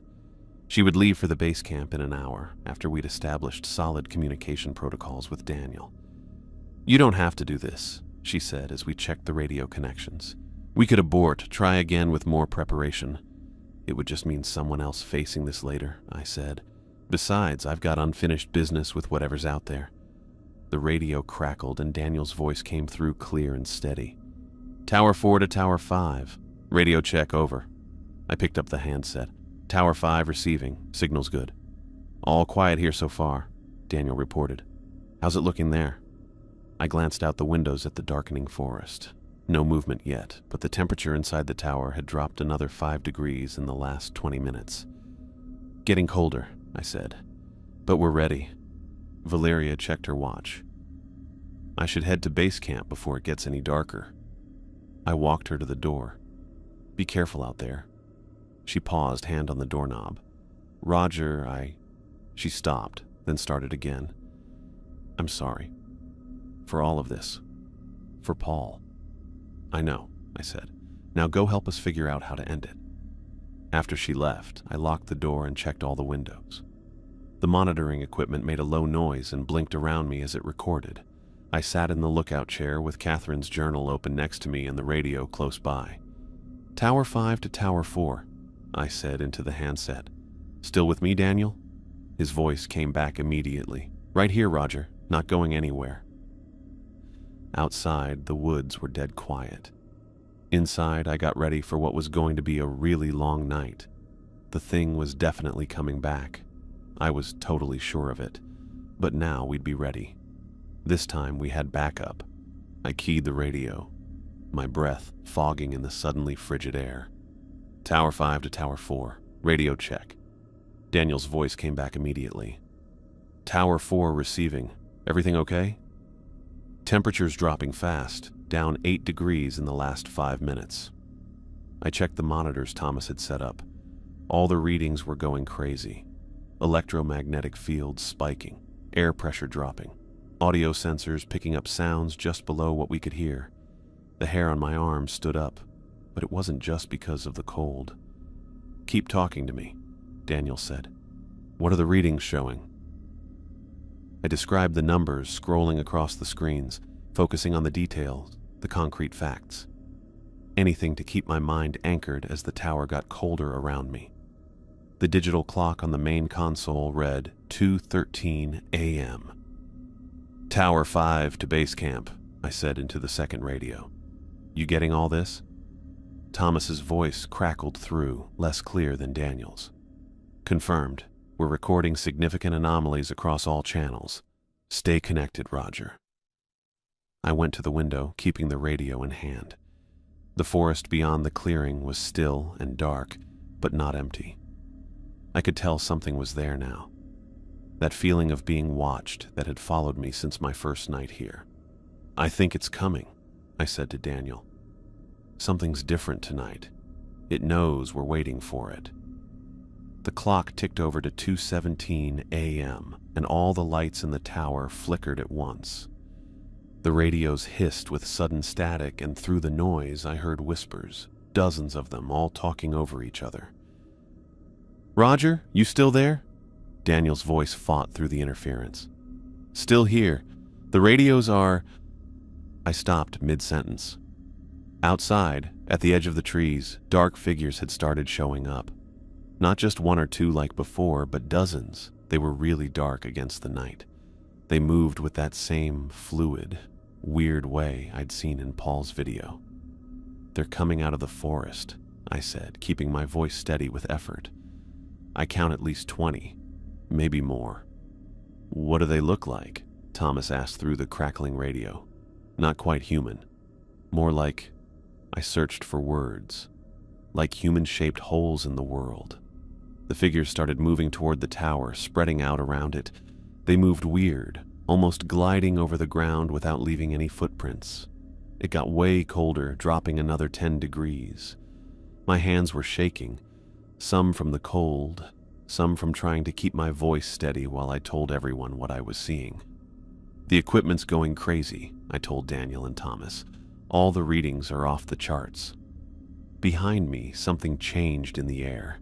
She would leave for the base camp in an hour, after we'd established solid communication protocols with Daniel. You don't have to do this, she said as we checked the radio connections. We could abort, try again with more preparation. It would just mean someone else facing this later, I said. Besides, I've got unfinished business with whatever's out there. The radio crackled and Daniel's voice came through clear and steady. Tower 4 to Tower 5. Radio check, over. I picked up the handset. Tower 5 receiving. Signal's good. All quiet here so far, Daniel reported. How's it looking there? I glanced out the windows at the darkening forest. No movement yet, but the temperature inside the tower had dropped another 5 degrees in the last 20 minutes. Getting colder, I said. But we're ready. Valeria checked her watch. I should head to base camp before it gets any darker. I walked her to the door. Be careful out there. She paused, hand on the doorknob. Roger, She stopped, then started again. I'm sorry. For all of this. For Paul. I know, I said. Now go help us figure out how to end it. After she left, I locked the door and checked all the windows. The monitoring equipment made a low noise and blinked around me as it recorded. I sat in the lookout chair with Catherine's journal open next to me and the radio close by. Tower 5 to Tower 4, I said into the handset. Still with me, Daniel? His voice came back immediately. Right here, Roger. Not going anywhere. Outside, the woods were dead quiet. Inside, I got ready for what was going to be a really long night. The thing was definitely coming back. I was totally sure of it. But now we'd be ready. This time we had backup. I keyed the radio, my breath fogging in the suddenly frigid air. Tower 5 to Tower 4. Radio check. Daniel's voice came back immediately. Tower 4 receiving. Everything okay? Temperature's dropping fast, down 8 degrees in the last 5 minutes. I checked the monitors Thomas had set up. All the readings were going crazy. Electromagnetic fields spiking, air pressure dropping, audio sensors picking up sounds just below what we could hear. The hair on my arm stood up, but it wasn't just because of the cold. Keep talking to me, Daniel said. What are the readings showing? I described the numbers scrolling across the screens, focusing on the details, the concrete facts. Anything to keep my mind anchored as the tower got colder around me. The digital clock on the main console read 2:13 a.m. Tower 5 to base camp, I said into the second radio. You getting all this? Thomas's voice crackled through, less clear than Daniel's. Confirmed. We're recording significant anomalies across all channels. Stay connected, Roger. I went to the window, keeping the radio in hand. The forest beyond the clearing was still and dark, but not empty. I could tell something was there now. That feeling of being watched that had followed me since my first night here. I think it's coming, I said to Daniel. Something's different tonight. It knows we're waiting for it. The clock ticked over to 2:17 a.m., and all the lights in the tower flickered at once. The radios hissed with sudden static, and through the noise I heard whispers, dozens of them all talking over each other. Roger, you still there? Daniel's voice fought through the interference. Still here. The radios are... I stopped mid-sentence. Outside, at the edge of the trees, dark figures had started showing up. Not just one or two like before, but dozens. They were really dark against the night. They moved with that same fluid, weird way I'd seen in Paul's video. They're coming out of the forest, I said, keeping my voice steady with effort. I count at least 20, maybe more. What do they look like? Thomas asked through the crackling radio. Not quite human. More like... I searched for words. Like human-shaped holes in the world. The figures started moving toward the tower, spreading out around it. They moved weird, almost gliding over the ground without leaving any footprints. It got way colder, dropping another 10 degrees. My hands were shaking, some from the cold, some from trying to keep my voice steady while I told everyone what I was seeing. The equipment's going crazy, I told Daniel and Thomas. All the readings are off the charts. Behind me, something changed in the air.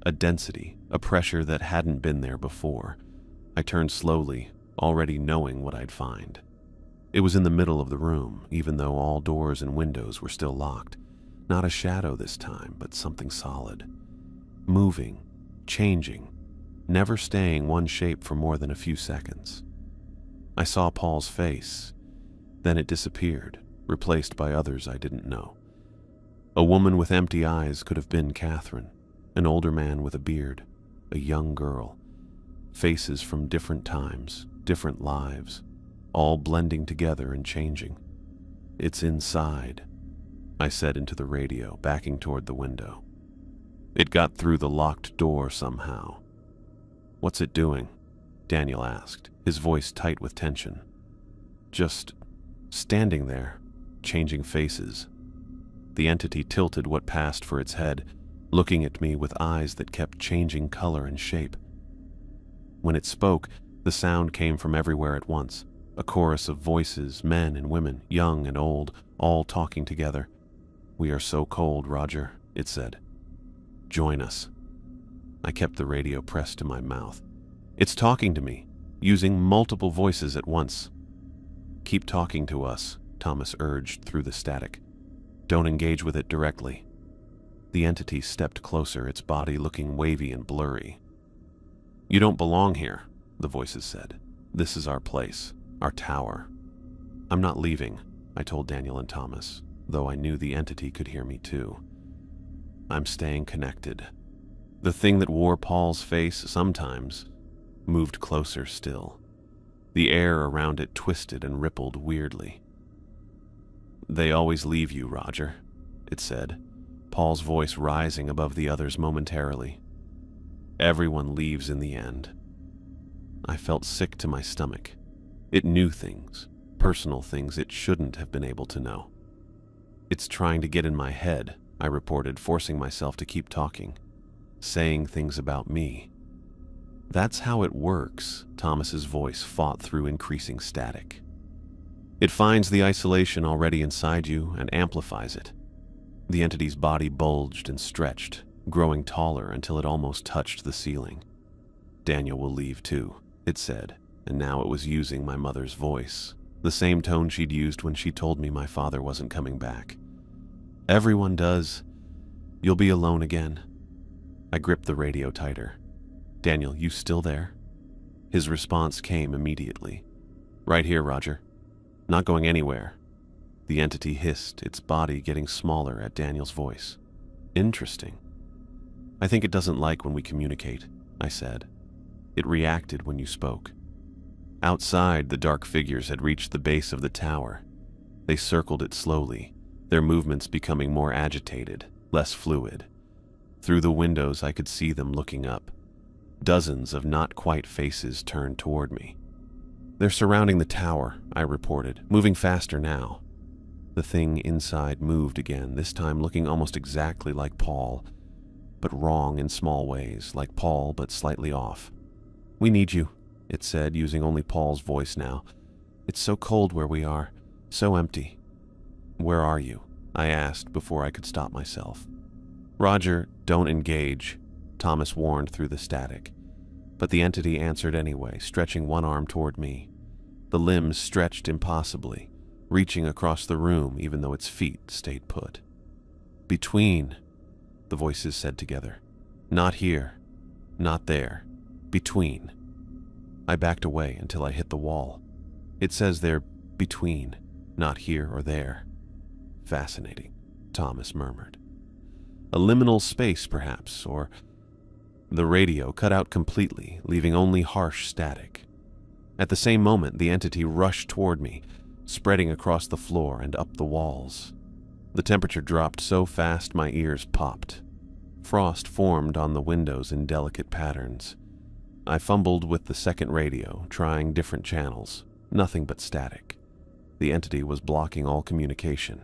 A density, a pressure that hadn't been there before. I turned slowly, already knowing what I'd find. It was in the middle of the room, even though all doors and windows were still locked. Not a shadow this time, but something solid. Moving, changing, never staying one shape for more than a few seconds. I saw Paul's face, then it disappeared, replaced by others I didn't know. A woman with empty eyes could have been Catherine, an older man with a beard, a young girl. Faces from different times, different lives, all blending together and changing. It's inside, I said into the radio, backing toward the window. It got through the locked door somehow. What's it doing? Daniel asked, his voice tight with tension. Just standing there, changing faces. The entity tilted what passed for its head, looking at me with eyes that kept changing color and shape. When it spoke, the sound came from everywhere at once, a chorus of voices, men and women, young and old, all talking together. We are so cold, Roger, it said. Join us. I kept the radio pressed to my mouth. It's talking to me, using multiple voices at once. Keep talking to us, Thomas urged through the static. Don't engage with it directly. The entity stepped closer, its body looking wavy and blurry. You don't belong here, the voices said. This is our place, our tower. I'm not leaving, I told Daniel and Thomas, though I knew the entity could hear me too. I'm staying connected. The thing that wore Paul's face sometimes moved closer still. The air around it twisted and rippled weirdly. They always leave you, Roger, it said, Paul's voice rising above the others momentarily. Everyone leaves in the end. I felt sick to my stomach. It knew things, personal things it shouldn't have been able to know. It's trying to get in my head, I reported, forcing myself to keep talking, saying things about me. That's how it works, Thomas's voice fought through increasing static. It finds the isolation already inside you and amplifies it. The entity's body bulged and stretched, growing taller until it almost touched the ceiling. Daniel will leave too, it said, and now it was using my mother's voice, the same tone she'd used when she told me my father wasn't coming back. Everyone does. You'll be alone again. I gripped the radio tighter. Daniel, you still there? His response came immediately. Right here, Roger. Not going anywhere. The entity hissed, its body getting smaller at Daniel's voice. Interesting. I think it doesn't like when we communicate, I said. It reacted when you spoke. Outside, the dark figures had reached the base of the tower. They circled it slowly, their movements becoming more agitated, less fluid. Through the windows, I could see them looking up. Dozens of not-quite faces turned toward me. They're surrounding the tower, I reported, moving faster now. The thing inside moved again, this time looking almost exactly like Paul, but wrong in small ways, like Paul but slightly off. "We need you," it said, using only Paul's voice now. "It's so cold where we are, so empty." "Where are you?" I asked before I could stop myself. "Roger, don't engage," Thomas warned through the static. But the entity answered anyway, stretching one arm toward me. The limbs stretched impossibly, reaching across the room even though its feet stayed put. "Between," the voices said together. "Not here, not there, between." I backed away until I hit the wall. "It says they're between, not here or there." "Fascinating," Thomas murmured. "A liminal space, perhaps, or..." The radio cut out completely, leaving only harsh static. At the same moment, the entity rushed toward me, spreading across the floor and up the walls. The temperature dropped so fast my ears popped. Frost formed on the windows in delicate patterns. I fumbled with the second radio, trying different channels. Nothing but static. The entity was blocking all communication.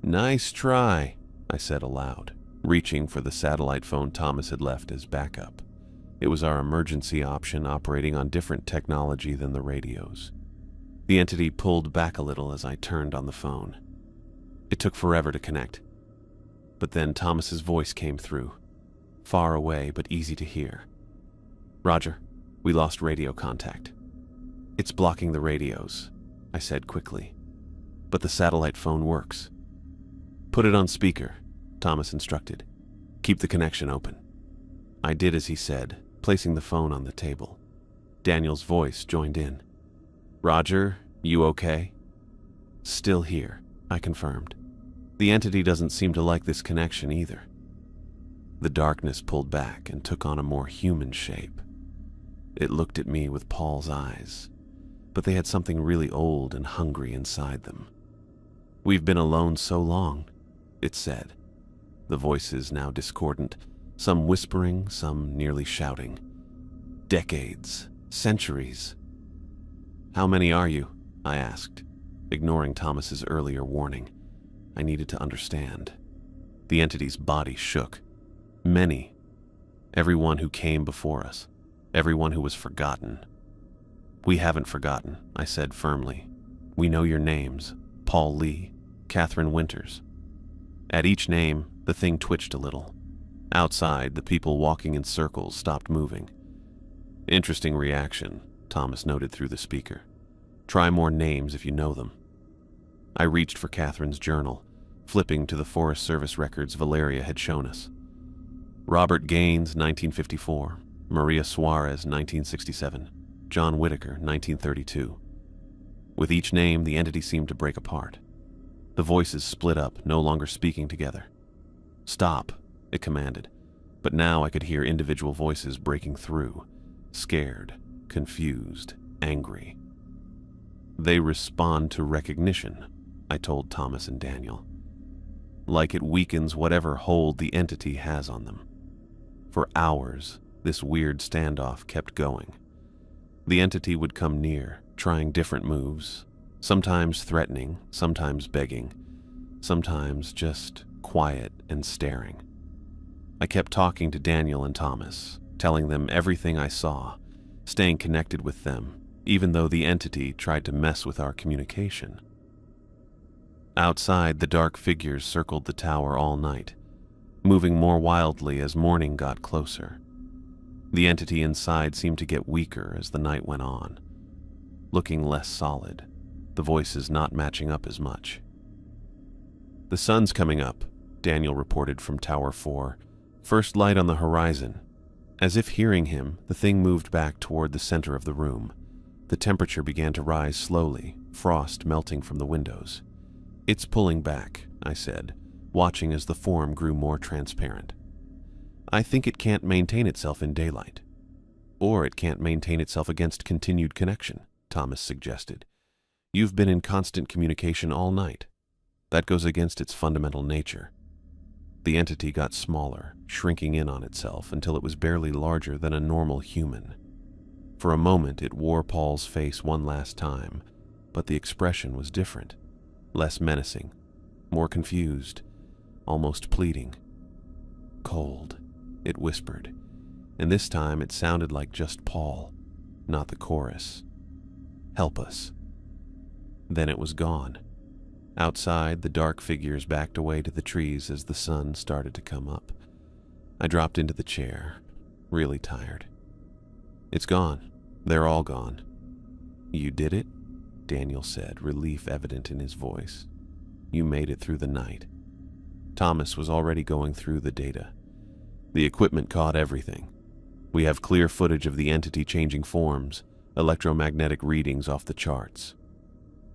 "Nice try," I said aloud, reaching for the satellite phone Thomas had left as backup. It was our emergency option, operating on different technology than the radios. The entity pulled back a little as I turned on the phone. It took forever to connect. But then Thomas's voice came through, far away but easy to hear. "Roger, we lost radio contact." "It's blocking the radios," I said quickly. "But the satellite phone works." "Put it on speaker," Thomas instructed. "Keep the connection open." I did as he said, placing the phone on the table. Daniel's voice joined in. "Roger, you okay?" "Still here," I confirmed. "The entity doesn't seem to like this connection either." The darkness pulled back and took on a more human shape. It looked at me with Paul's eyes, but they had something really old and hungry inside them. "We've been alone so long," it said. The voices now discordant, some whispering, some nearly shouting. "Decades, centuries." "How many are you?" I asked, ignoring Thomas's earlier warning. I needed to understand. The entity's body shook. "Many. Everyone who came before us. Everyone who was forgotten." "We haven't forgotten," I said firmly. "We know your names. Paul Lee, Catherine Winters." At each name, the thing twitched a little. Outside, the people walking in circles stopped moving. "Interesting reaction," Thomas noted through the speaker. "Try more names if you know them." I reached for Catherine's journal, flipping to the Forest Service records Valeria had shown us. Robert Gaines, 1954. Maria Suarez, 1967. John Whitaker, 1932. With each name, the entity seemed to break apart. The voices split up, no longer speaking together. "Stop," it commanded, but now I could hear individual voices breaking through, scared, confused, angry. "They respond to recognition," I told Thomas and Daniel. "Like it weakens whatever hold the entity has on them." For hours, this weird standoff kept going. The entity would come near, trying different moves, sometimes threatening, sometimes begging, sometimes just quiet and staring. I kept talking to Daniel and Thomas, telling them everything I saw, staying connected with them, even though the entity tried to mess with our communication. Outside, the dark figures circled the tower all night, moving more wildly as morning got closer. The entity inside seemed to get weaker as the night went on, looking less solid, the voices not matching up as much. "The sun's coming up," Daniel reported from Tower 4, "first light on the horizon." As if hearing him, the thing moved back toward the center of the room. The temperature began to rise slowly, frost melting from the windows. It's pulling back, I said, watching as the form grew more transparent. I think it can't maintain itself in daylight. Or it can't maintain itself against continued connection, Thomas suggested. You've been in constant communication all night. That goes against its fundamental nature. The entity got smaller, shrinking in on itself until it was barely larger than a normal human. For a moment, it wore Paul's face one last time, but the expression was different, less menacing, more confused, almost pleading. "Cold," it whispered, and this time it sounded like just Paul, not the chorus. "Help us." Then it was gone. Outside, the dark figures backed away to the trees as the sun started to come up. I dropped into the chair, really tired. "It's gone. They're all gone." "You did it?" Daniel said, relief evident in his voice. "You made it through the night." Thomas was already going through the data. "The equipment caught everything. We have clear footage of the entity changing forms, electromagnetic readings off the charts.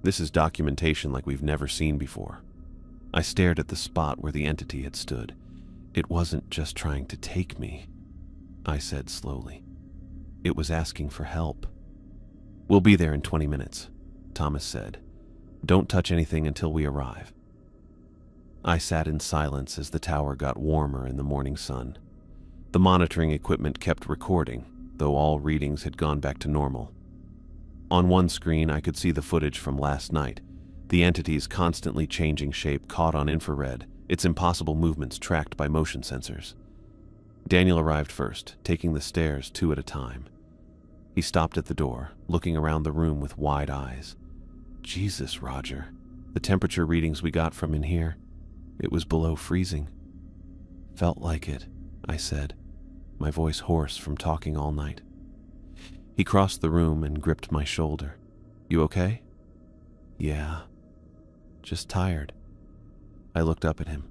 This is documentation like we've never seen before." I stared at the spot where the entity had stood. "It wasn't just trying to take me," I said slowly. "It was asking for help." "We'll be there in 20 minutes, Thomas said. "Don't touch anything until we arrive." I sat in silence as the tower got warmer in the morning sun. The monitoring equipment kept recording, though all readings had gone back to normal. On one screen, I could see the footage from last night, the entity's constantly changing shape caught on infrared, its impossible movements tracked by motion sensors. Daniel arrived first, taking the stairs 2 at a time. He stopped at the door, looking around the room with wide eyes. "Jesus, Roger, the temperature readings we got from in here, it was below freezing." "Felt like it," I said, my voice hoarse from talking all night. He crossed the room and gripped my shoulder. "You okay?" "Yeah, just tired." I looked up at him.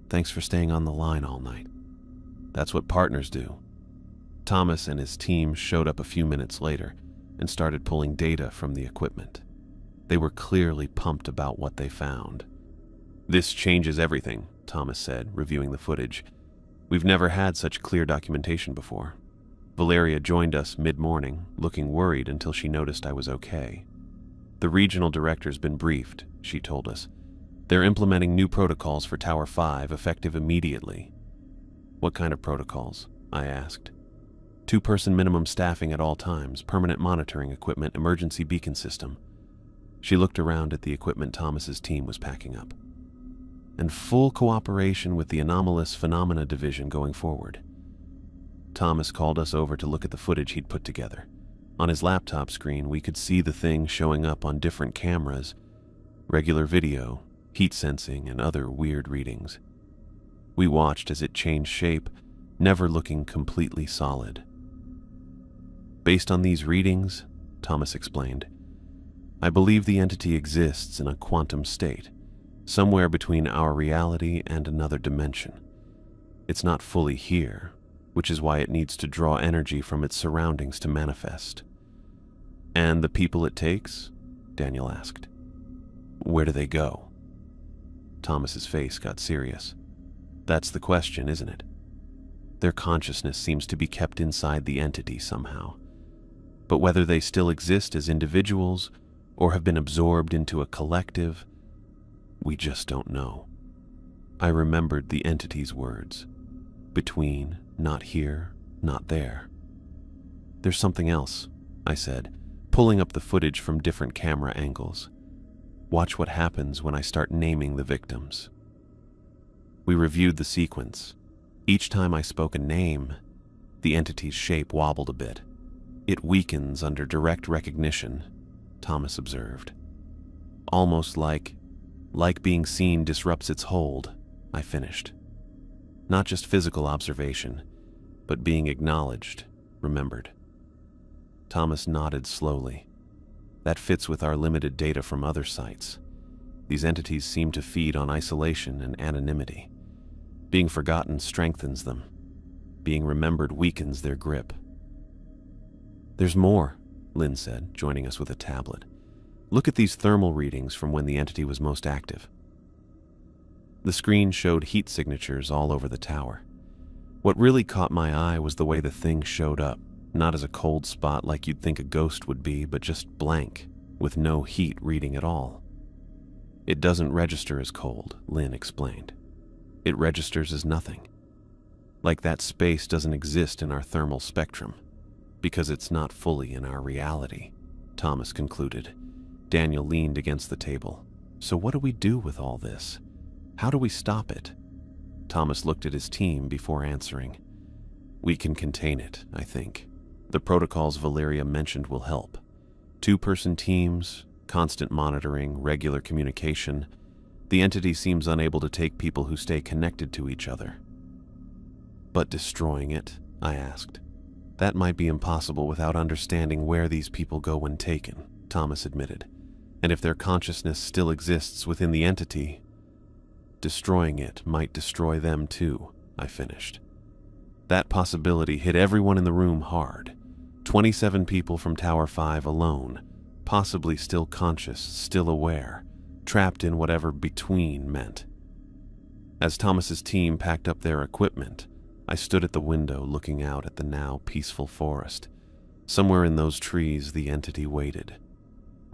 "Thanks for staying on the line all night." "That's what partners do." Thomas and his team showed up a few minutes later and started pulling data from the equipment. They were clearly pumped about what they found. "This changes everything," Thomas said, reviewing the footage. "We've never had such clear documentation before." Valeria joined us mid-morning, looking worried until she noticed I was okay. "The regional director's been briefed," she told us. "They're implementing new protocols for Tower 5, effective immediately." "What kind of protocols?" I asked. 2-person minimum staffing at all times, permanent monitoring equipment, emergency beacon system." She looked around at the equipment Thomas's team was packing up. "And full cooperation with the Anomalous Phenomena Division going forward." Thomas called us over to look at the footage he'd put together. On his laptop screen, we could see the thing showing up on different cameras, regular video, heat sensing, and other weird readings. We watched as it changed shape, never looking completely solid. "Based on these readings," Thomas explained, "I believe the entity exists in a quantum state, somewhere between our reality and another dimension. It's not fully here, which is why it needs to draw energy from its surroundings to manifest." "And the people it takes?" Daniel asked. "Where do they go?" Thomas's face got serious. "That's the question, isn't it? Their consciousness seems to be kept inside the entity somehow. But whether they still exist as individuals or have been absorbed into a collective, we just don't know." I remembered the entity's words. Between, not here, not there. "There's something else," I said, pulling up the footage from different camera angles. "Watch what happens when I start naming the victims." We reviewed the sequence. Each time I spoke a name, the entity's shape wobbled a bit. "It weakens under direct recognition," Thomas observed. "Almost like being seen disrupts its hold," I finished. "Not just physical observation, but being acknowledged, remembered." Thomas nodded slowly. "That fits with our limited data from other sites. These entities seem to feed on isolation and anonymity. Being forgotten strengthens them. Being remembered weakens their grip." "There's more," Lynn said, joining us with a tablet. Look at these thermal readings from when the entity was most active. The screen showed heat signatures all over the tower. What really caught my eye was the way the thing showed up, not as a cold spot like you'd think a ghost would be, but just blank, with no heat reading at all. It doesn't register as cold, Lynn explained. It registers as nothing. Like that space doesn't exist in our thermal spectrum, because it's not fully in our reality, Thomas concluded. Daniel leaned against the table. So what do we do with all this? How do we stop it? Thomas looked at his team before answering. We can contain it, I think. The protocols Valeria mentioned will help. 2-person teams, constant monitoring, regular communication. The entity seems unable to take people who stay connected to each other. But destroying it, I asked. That might be impossible without understanding where these people go when taken, Thomas admitted. And if their consciousness still exists within the entity, destroying it might destroy them too, I finished. That possibility hit everyone in the room hard. 27 people from Tower 5 alone, possibly still conscious, still aware, trapped in whatever between meant. As Thomas's team packed up their equipment, I stood at the window looking out at the now peaceful forest. Somewhere in those trees the entity waited.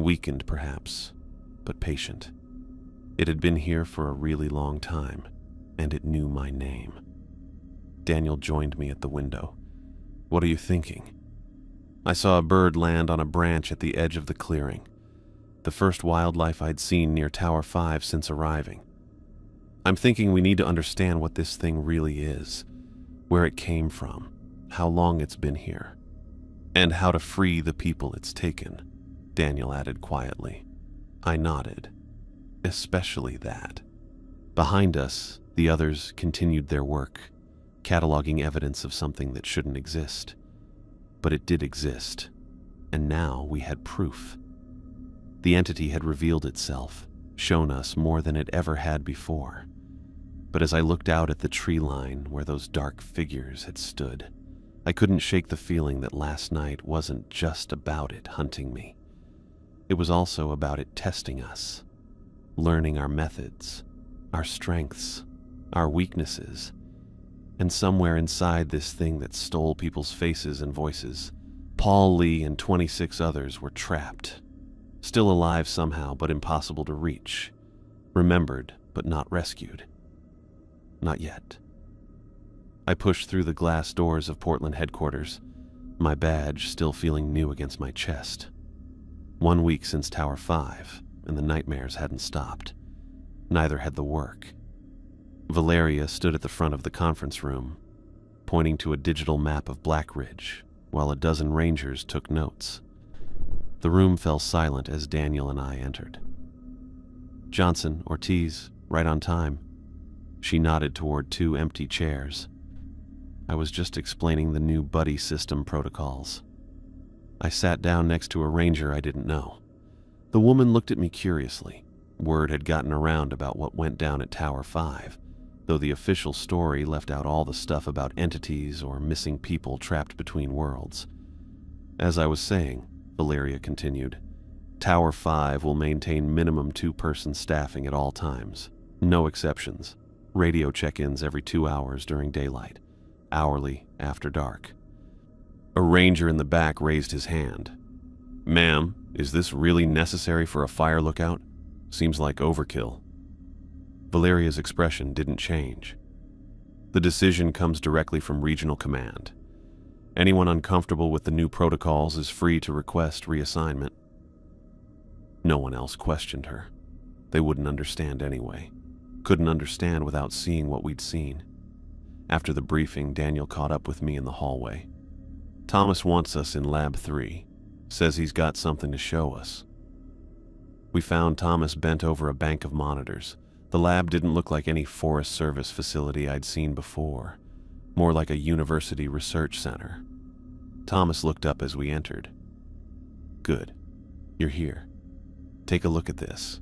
Weakened perhaps, but patient. It had been here for a really long time, and it knew my name. Daniel joined me at the window. What are you thinking? I saw a bird land on a branch at the edge of the clearing. The first wildlife I'd seen near Tower 5 since arriving. I'm thinking we need to understand what this thing really is, where it came from, how long it's been here, and how to free the people it's taken, Daniel added quietly. I nodded. Especially that. Behind us, the others continued their work, cataloging evidence of something that shouldn't exist. But it did exist, and now we had proof. The entity had revealed itself, shown us more than it ever had before. But as I looked out at the tree line where those dark figures had stood, I couldn't shake the feeling that last night wasn't just about it hunting me. It was also about it testing us, learning our methods, our strengths, our weaknesses. And somewhere inside this thing that stole people's faces and voices, Paul Lee and 26 others were trapped. Still alive somehow, but impossible to reach. Remembered, but not rescued. Not yet. I pushed through the glass doors of Portland headquarters, my badge still feeling new against my chest. 1 week since Tower 5, and the nightmares hadn't stopped. Neither had the work. Valeria stood at the front of the conference room, pointing to a digital map of Black Ridge, while a dozen rangers took notes. The room fell silent as Daniel and I entered. Johnson, Ortiz, right on time. She nodded toward 2 empty chairs. I was just explaining the new buddy system protocols. I sat down next to a ranger I didn't know. The woman looked at me curiously. Word had gotten around about what went down at Tower 5, though the official story left out all the stuff about entities or missing people trapped between worlds. As I was saying, Valeria continued, Tower 5 will maintain minimum 2-person staffing at all times. No exceptions. Radio check-ins every 2 hours during daylight. Hourly after dark. A ranger in the back raised his hand. Ma'am, is this really necessary for a fire lookout? Seems like overkill. Valeria's expression didn't change. The decision comes directly from regional command. Anyone uncomfortable with the new protocols is free to request reassignment. No one else questioned her. They wouldn't understand anyway. Couldn't understand without seeing what we'd seen. After the briefing, Daniel caught up with me in the hallway. Thomas wants us in Lab 3. Says he's got something to show us. We found Thomas bent over a bank of monitors. The lab didn't look like any Forest Service facility I'd seen before. More like a university research center. Thomas looked up as we entered. Good. You're here. Take a look at this.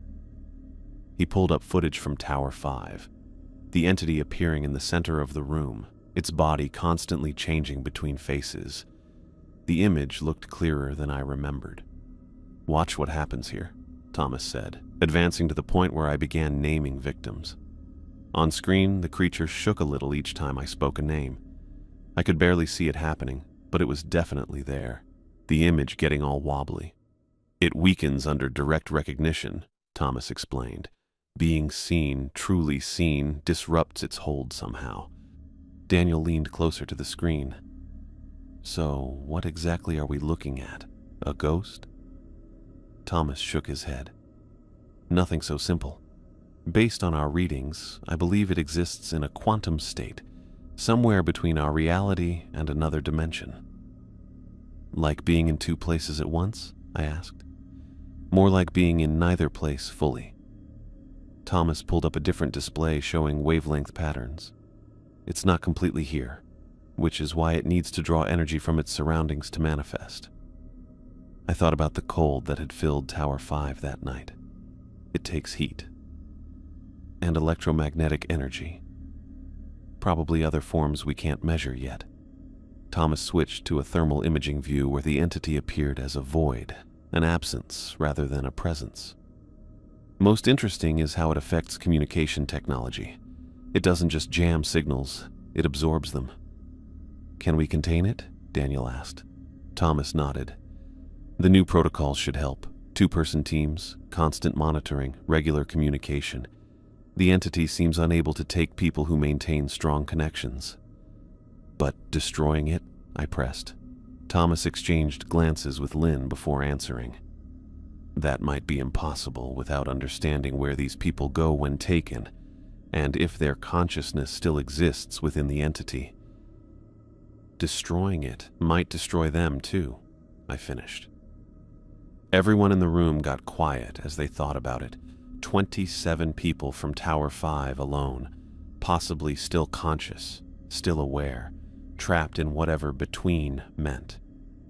He pulled up footage from Tower 5. The entity appearing in the center of the room, its body constantly changing between faces. The image looked clearer than I remembered. Watch what happens here. Thomas said, advancing to the point where I began naming victims. On screen, the creature shook a little each time I spoke a name. I could barely see it happening, but it was definitely there, the image getting all wobbly. It weakens under direct recognition, Thomas explained. Being seen, truly seen, disrupts its hold somehow. Daniel leaned closer to the screen. So, what exactly are we looking at? A ghost? Thomas shook his head. Nothing so simple. Based on our readings, I believe it exists in a quantum state, somewhere between our reality and another dimension. Like being in two places at once? I asked. More like being in neither place fully. Thomas pulled up a different display showing wavelength patterns. It's not completely here, which is why it needs to draw energy from its surroundings to manifest. I thought about the cold that had filled Tower 5 that night. It takes heat. And electromagnetic energy. Probably other forms we can't measure yet. Thomas switched to a thermal imaging view where the entity appeared as a void, an absence rather than a presence. Most interesting is how it affects communication technology. It doesn't just jam signals, it absorbs them. Can we contain it? Daniel asked. Thomas nodded. The new protocols should help. 2-person teams, constant monitoring, regular communication. The entity seems unable to take people who maintain strong connections. But destroying it? I pressed. Thomas exchanged glances with Lynn before answering. That might be impossible without understanding where these people go when taken, and if their consciousness still exists within the entity. Destroying it might destroy them too, I finished. Everyone in the room got quiet as they thought about it. 27 people from Tower 5 alone, possibly still conscious, still aware, trapped in whatever between meant.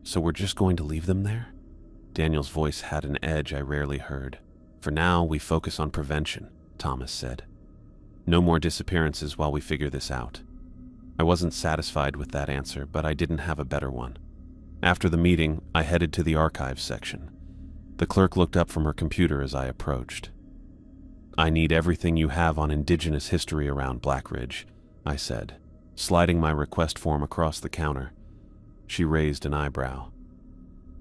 So we're just going to leave them there? Daniel's voice had an edge I rarely heard. For now, we focus on prevention, Thomas said. No more disappearances while we figure this out. I wasn't satisfied with that answer, but I didn't have a better one. After the meeting, I headed to the archives section. The clerk looked up from her computer as I approached. I need everything you have on indigenous history around Blackridge, I said, sliding my request form across the counter. She raised an eyebrow.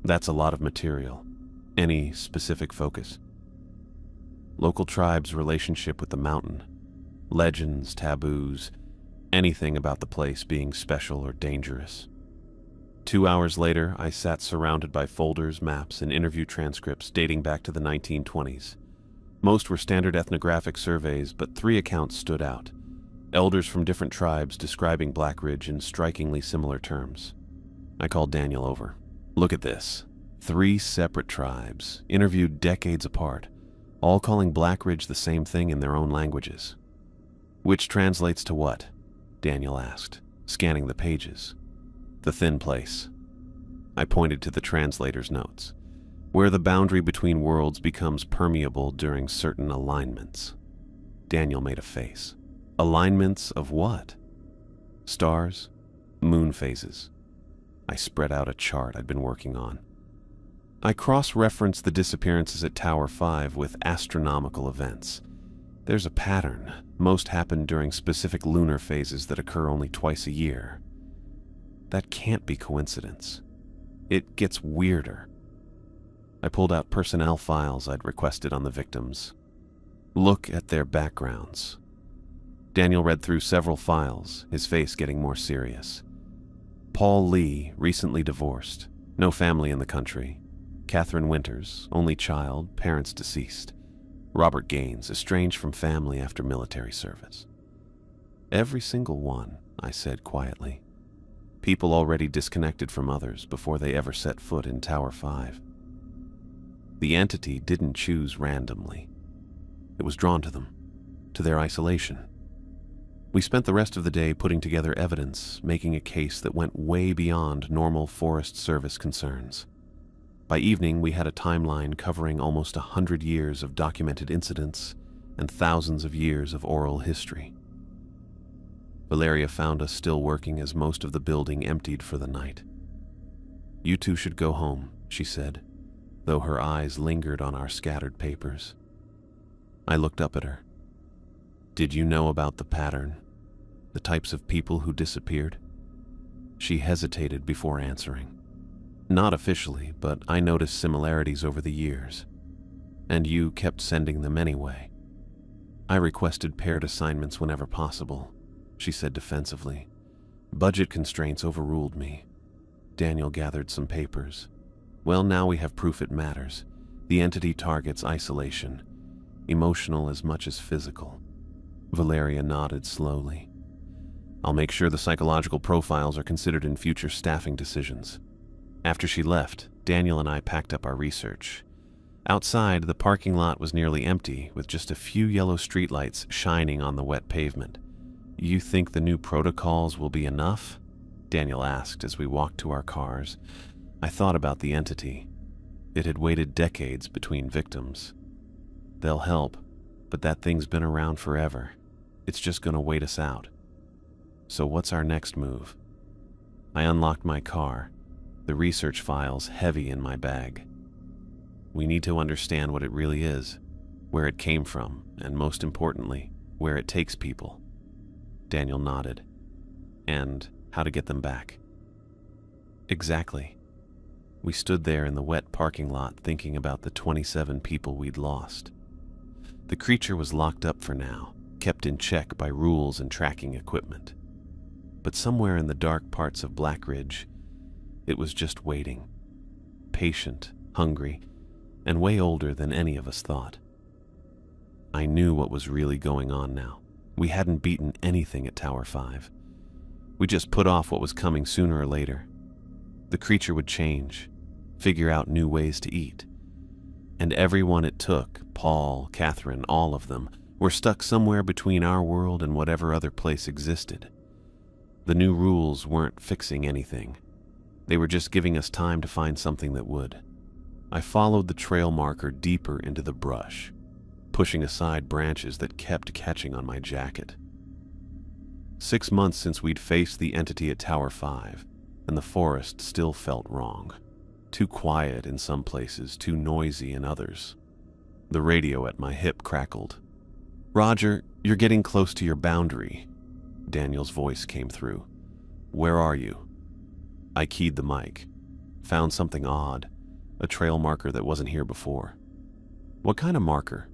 That's a lot of material. Any specific focus? Local tribes' relationship with the mountain. Legends, taboos, anything about the place being special or dangerous. 2 hours later, I sat surrounded by folders, maps, and interview transcripts dating back to the 1920s. Most were standard ethnographic surveys, but 3 accounts stood out. Elders from different tribes describing Blackridge in strikingly similar terms. I called Daniel over. Look at this. 3 separate tribes, interviewed decades apart, all calling Blackridge the same thing in their own languages. Which translates to what? Daniel asked, scanning the pages. The thin place. I pointed to the translator's notes, where the boundary between worlds becomes permeable during certain alignments. Daniel made a face. Alignments of what? Stars? Moon phases. I spread out a chart I'd been working on. I cross-referenced the disappearances at Tower 5 with astronomical events. There's a pattern. Most happen during specific lunar phases that occur only twice a year. That can't be coincidence. It gets weirder. I pulled out personnel files I'd requested on the victims. Look at their backgrounds. Daniel read through several files, his face getting more serious. Paul Lee, recently divorced. No family in the country. Catherine Winters, only child, parents deceased. Robert Gaines, estranged from family after military service. Every single one, I said quietly. People already disconnected from others before they ever set foot in Tower 5. The entity didn't choose randomly. It was drawn to them, to their isolation. We spent the rest of the day putting together evidence, making a case that went way beyond normal Forest Service concerns. By evening, we had a timeline covering almost 100 years of documented incidents and thousands of years of oral history. Valeria found us still working as most of the building emptied for the night. You two should go home, she said. though her eyes lingered on our scattered papers. I looked up at her. "Did you know about the pattern? The types of people who disappeared?" She hesitated before answering. "Not officially, but I noticed similarities over the years. And you kept sending them anyway." "I requested paired assignments whenever possible," she said defensively. "Budget constraints overruled me." Daniel gathered some papers. "Well, now we have proof it matters. The entity targets isolation, emotional as much as physical." Valeria nodded slowly. "I'll make sure the psychological profiles are considered in future staffing decisions." After she left, Daniel and I packed up our research. Outside, the parking lot was nearly empty, with just a few yellow streetlights shining on the wet pavement. "You think the new protocols will be enough?" Daniel asked as we walked to our cars. I thought about the entity. It had waited decades between victims. "They'll help, but that thing's been around forever. It's just gonna wait us out." "So what's our next move?" I unlocked my car, the research files heavy in my bag. "We need to understand what it really is, where it came from, and most importantly, where it takes people." Daniel nodded. "And how to get them back." "Exactly." We stood there in the wet parking lot thinking about the 27 people we'd lost. The creature was locked up for now, kept in check by rules and tracking equipment. But somewhere in the dark parts of Black Ridge, it was just waiting. Patient, hungry, and way older than any of us thought. I knew what was really going on now. We hadn't beaten anything at Tower 5. We just put off what was coming sooner or later. The creature would change, figure out new ways to eat. And everyone it took, Paul, Catherine, all of them, were stuck somewhere between our world and whatever other place existed. The new rules weren't fixing anything. They were just giving us time to find something that would. I followed the trail marker deeper into the brush, pushing aside branches that kept catching on my jacket. 6 months since we'd faced the entity at Tower 5, and the forest still felt wrong. Too quiet in some places, too noisy in others. The radio at my hip crackled. "Roger, you're getting close to your boundary." Daniel's voice came through. "Where are you?" I keyed the mic. Found something odd, a trail marker that wasn't here before. "What kind of marker?"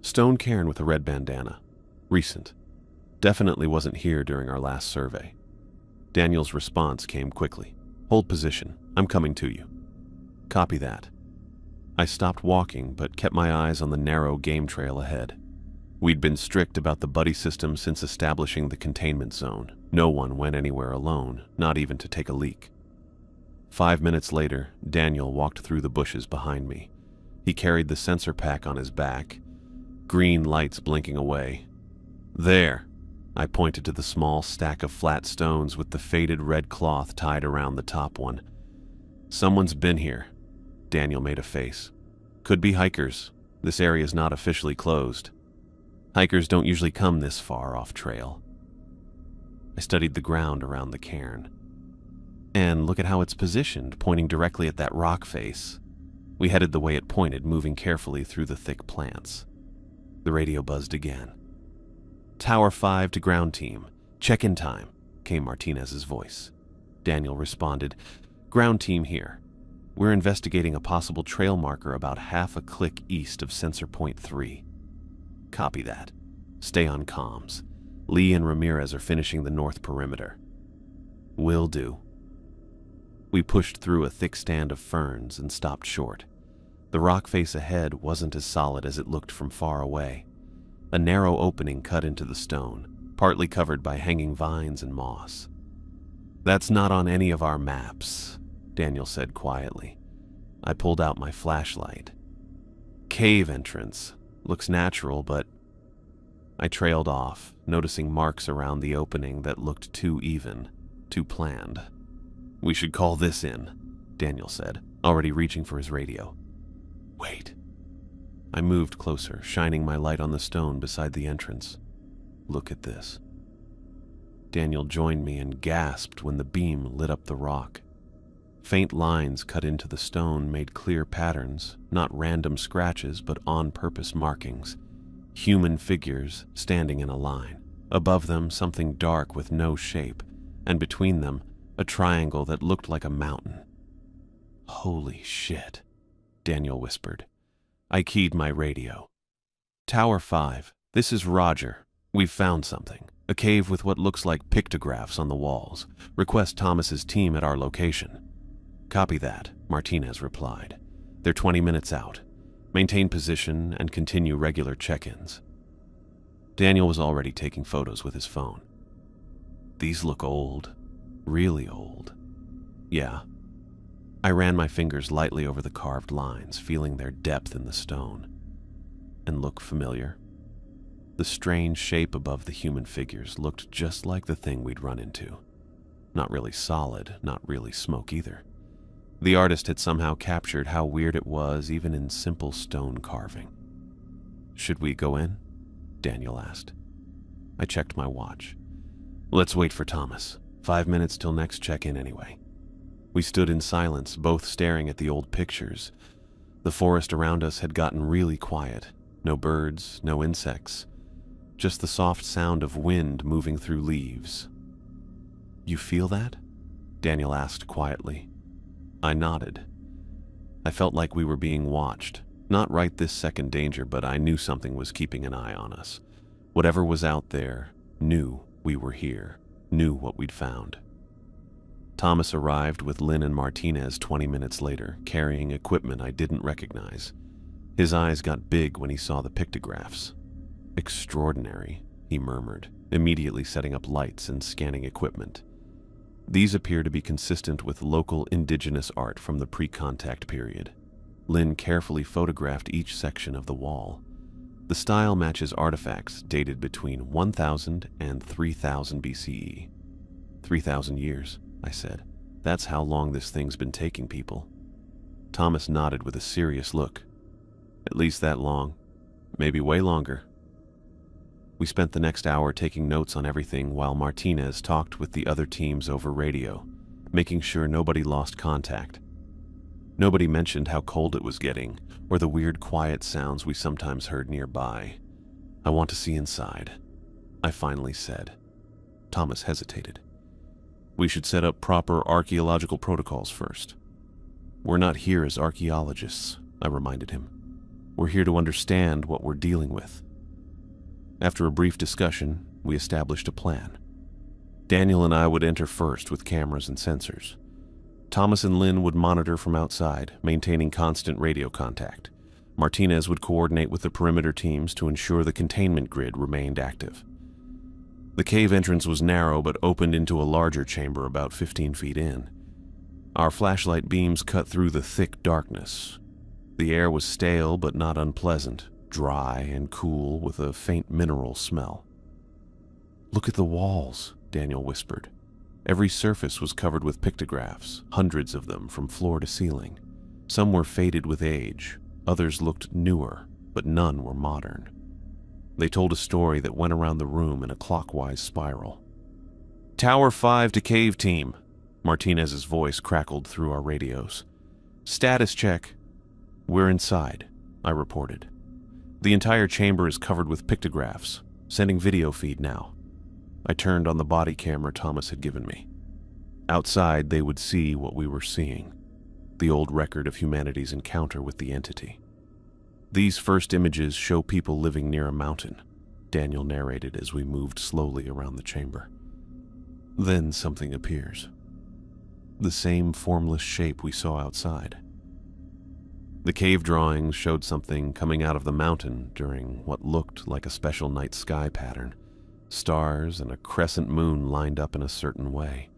"Stone cairn with a red bandana. Recent. Definitely wasn't here during our last survey." Daniel's response came quickly. "Hold position. I'm coming to you." "Copy that." I stopped walking, but kept my eyes on the narrow game trail ahead. We'd been strict about the buddy system since establishing the containment zone. No one went anywhere alone, not even to take a leak. 5 minutes later, Daniel walked through the bushes behind me. He carried the sensor pack on his back, green lights blinking away. "There!" I pointed to the small stack of flat stones with the faded red cloth tied around the top one. "Someone's been here." Daniel made a face. "Could be hikers. This area's not officially closed. Hikers don't usually come this far off trail." I studied the ground around the cairn. "And look at how it's positioned, pointing directly at that rock face." We headed the way it pointed, moving carefully through the thick plants. The radio buzzed again. "Tower 5 to ground team. Check-in time," came Martinez's voice. Daniel responded, "Ground team here. We're investigating a possible trail marker about half a click east of sensor point 3. "Copy that. Stay on comms. Lee and Ramirez are finishing the north perimeter." "Will do." We pushed through a thick stand of ferns and stopped short. The rock face ahead wasn't as solid as it looked from far away. A narrow opening cut into the stone, partly covered by hanging vines and moss. "That's not on any of our maps," Daniel said quietly. I pulled out my flashlight. "Cave entrance. Looks natural, but..." I trailed off, noticing marks around the opening that looked too even, too planned. "We should call this in," Daniel said, already reaching for his radio. "Wait." I moved closer, shining my light on the stone beside the entrance. "Look at this." Daniel joined me and gasped when the beam lit up the rock. Faint lines cut into the stone made clear patterns, not random scratches but on-purpose markings. Human figures standing in a line. Above them, something dark with no shape, and between them, a triangle that looked like a mountain. "Holy shit," Daniel whispered. I keyed my radio. "Tower 5, this is Roger. We've found something. A cave with what looks like pictographs on the walls. Request Thomas's team at our location." "Copy that," Martinez replied. "They're 20 minutes out. Maintain position and continue regular check-ins." Daniel was already taking photos with his phone. "These look old. Really old." "Yeah." I ran my fingers lightly over the carved lines, feeling their depth in the stone. "And look familiar?" The strange shape above the human figures looked just like the thing we'd run into. Not really solid, not really smoke either. The artist had somehow captured how weird it was even in simple stone carving. "Should we go in?" Daniel asked. I checked my watch. "Let's wait for Thomas. 5 minutes till next check-in anyway." We stood in silence, both staring at the old pictures. The forest around us had gotten really quiet. No birds, no insects. Just the soft sound of wind moving through leaves. "You feel that?" Daniel asked quietly. I nodded. I felt like we were being watched. Not right this second danger, but I knew something was keeping an eye on us. Whatever was out there knew we were here, knew what we'd found. Thomas arrived with Lynn and Martinez 20 minutes later, carrying equipment I didn't recognize. His eyes got big when he saw the pictographs. "Extraordinary," he murmured, immediately setting up lights and scanning equipment. These appear to be consistent with local indigenous art from the pre-contact period. Lynn carefully photographed each section of the wall. The style matches artifacts dated between 1000 and 3000 BCE. 3,000 years, I said. "That's how long this thing's been taking people." Thomas nodded with a serious look. "At least that long. Maybe way longer." We spent the next hour taking notes on everything while Martinez talked with the other teams over radio, making sure nobody lost contact. Nobody mentioned how cold it was getting, or the weird quiet sounds we sometimes heard nearby. "I want to see inside," I finally said. Thomas hesitated. "We should set up proper archaeological protocols first." "We're not here as archaeologists," I reminded him. "We're here to understand what we're dealing with." After a brief discussion, we established a plan. Daniel and I would enter first with cameras and sensors. Thomas and Lynn would monitor from outside, maintaining constant radio contact. Martinez would coordinate with the perimeter teams to ensure the containment grid remained active. The cave entrance was narrow but opened into a larger chamber about 15 feet in. Our flashlight beams cut through the thick darkness. The air was stale but not unpleasant, dry and cool with a faint mineral smell. "Look at the walls," Daniel whispered. Every surface was covered with pictographs, hundreds of them from floor to ceiling. Some were faded with age, others looked newer, but none were modern. They told a story that went around the room in a clockwise spiral. "Tower 5 to cave team," Martinez's voice crackled through our radios. "Status check." "We're inside," I reported. "The entire chamber is covered with pictographs. Sending video feed now." I turned on the body camera Thomas had given me. Outside, they would see what we were seeing, the old record of humanity's encounter with the entity. "These first images show people living near a mountain," Daniel narrated as we moved slowly around the chamber. "Then something appears. The same formless shape we saw outside. The cave drawings showed something coming out of the mountain during what looked like a special night sky pattern. Stars and a crescent moon lined up in a certain way.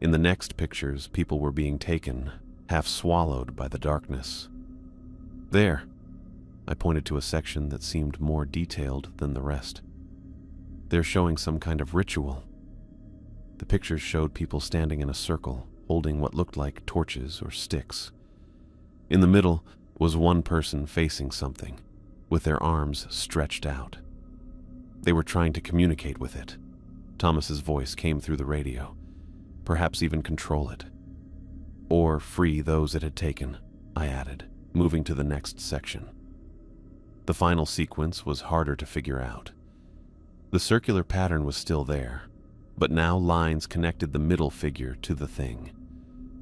In the next pictures, people were being taken, half swallowed by the darkness. There, I pointed to a section that seemed more detailed than the rest. They're showing some kind of ritual. The pictures showed people standing in a circle, holding what looked like torches or sticks. In the middle was one person facing something, with their arms stretched out. They were trying to communicate with it. Thomas's voice came through the radio, perhaps even control it. Or free those it had taken, I added, moving to the next section. The final sequence was harder to figure out. The circular pattern was still there, but now lines connected the middle figure to the thing.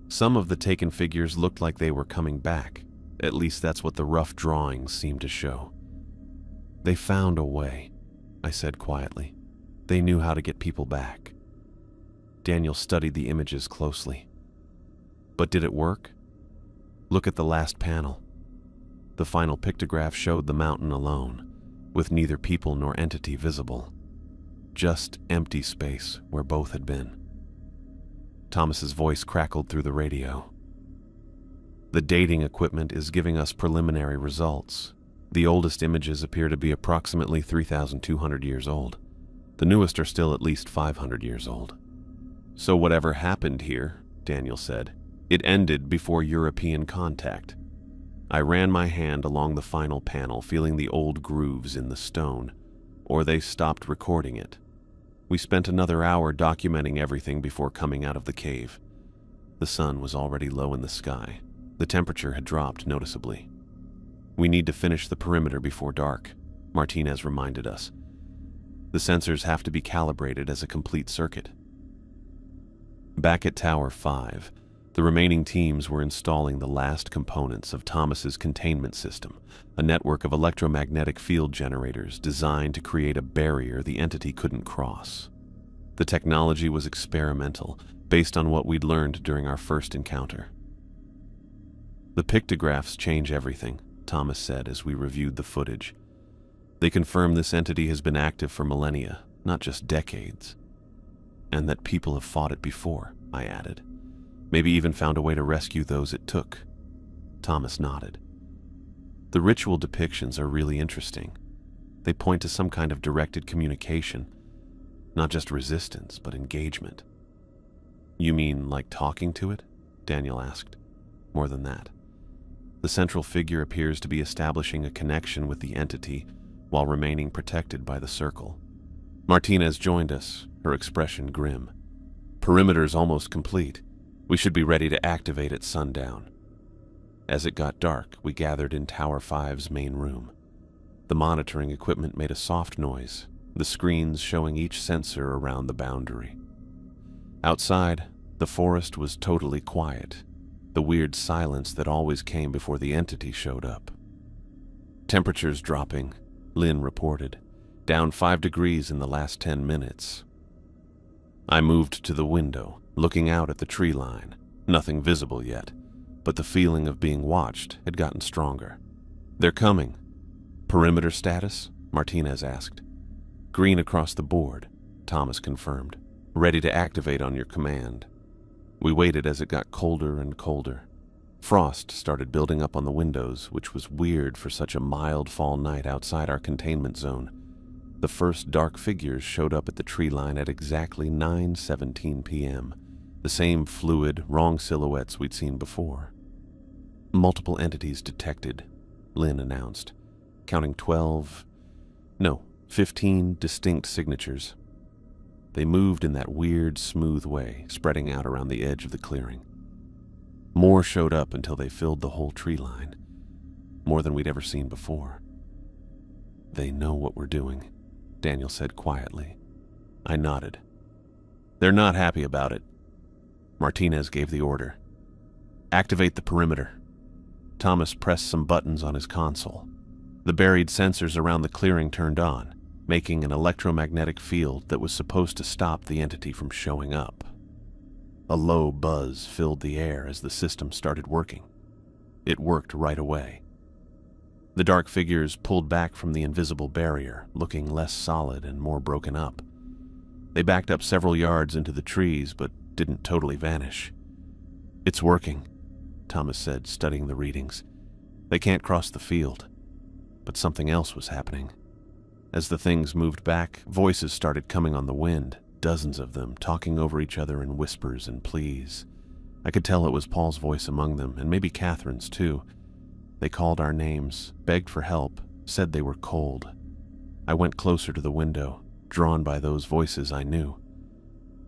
Some of the taken figures looked like they were coming back. At least that's what the rough drawings seemed to show. They found a way, I said quietly. They knew how to get people back. Daniel studied the images closely. But did it work? Look at the last panel. The final pictograph showed the mountain alone, with neither people nor entity visible. Just empty space where both had been. Thomas's voice crackled through the radio. The dating equipment is giving us preliminary results. The oldest images appear to be approximately 3,200 years old. The newest are still at least 500 years old. So whatever happened here, Daniel said, it ended before European contact. I ran my hand along the final panel, feeling the old grooves in the stone, or they stopped recording it. We spent another hour documenting everything before coming out of the cave. The sun was already low in the sky. The temperature had dropped noticeably. We need to finish the perimeter before dark, Martinez reminded us. The sensors have to be calibrated as a complete circuit. Back at Tower 5, the remaining teams were installing the last components of Thomas's containment system, a network of electromagnetic field generators designed to create a barrier the entity couldn't cross. The technology was experimental, based on what we'd learned during our first encounter. The pictographs change everything, Thomas said as we reviewed the footage. They confirm this entity has been active for millennia, not just decades. And that people have fought it before, I added. Maybe even found a way to rescue those it took. Thomas nodded. The ritual depictions are really interesting. They point to some kind of directed communication, not just resistance, but engagement. You mean like talking to it? Daniel asked. More than that. The central figure appears to be establishing a connection with the entity while remaining protected by the circle. Martinez joined us, her expression grim. Perimeter's almost complete. We should be ready to activate at sundown. As it got dark, we gathered in Tower 5's main room. The monitoring equipment made a soft noise, the screens showing each sensor around the boundary. Outside, the forest was totally quiet, the weird silence that always came before the entity showed up. Temperatures dropping, Lynn reported, down 5 degrees in the last 10 minutes. I moved to the window, looking out at the tree line. Nothing visible yet, but the feeling of being watched had gotten stronger. They're coming. Perimeter status? Martinez asked. Green across the board, Thomas confirmed. Ready to activate on your command. We waited as it got colder and colder. Frost started building up on the windows, which was weird for such a mild fall night outside our containment zone. The first dark figures showed up at the tree line at exactly 9:17 p.m., the same fluid, wrong silhouettes we'd seen before. Multiple entities detected, Lynn announced, counting 15 distinct signatures. They moved in that weird, smooth way, spreading out around the edge of the clearing. More showed up until they filled the whole tree line, more than we'd ever seen before. They know what we're doing, Daniel said quietly. I nodded. They're not happy about it. Martinez gave the order. Activate the perimeter. Thomas pressed some buttons on his console. The buried sensors around the clearing turned on, making an electromagnetic field that was supposed to stop the entity from showing up. A low buzz filled the air as the system started working. It worked right away. The dark figures pulled back from the invisible barrier, looking less solid and more broken up. They backed up several yards into the trees, but didn't totally vanish. It's working, Thomas said, studying the readings. They can't cross the field. But something else was happening. As the things moved back, voices started coming on the wind, dozens of them, talking over each other in whispers and pleas. I could tell it was Paul's voice among them, and maybe Catherine's too. They called our names, begged for help, said they were cold. I went closer to the window, drawn by those voices I knew.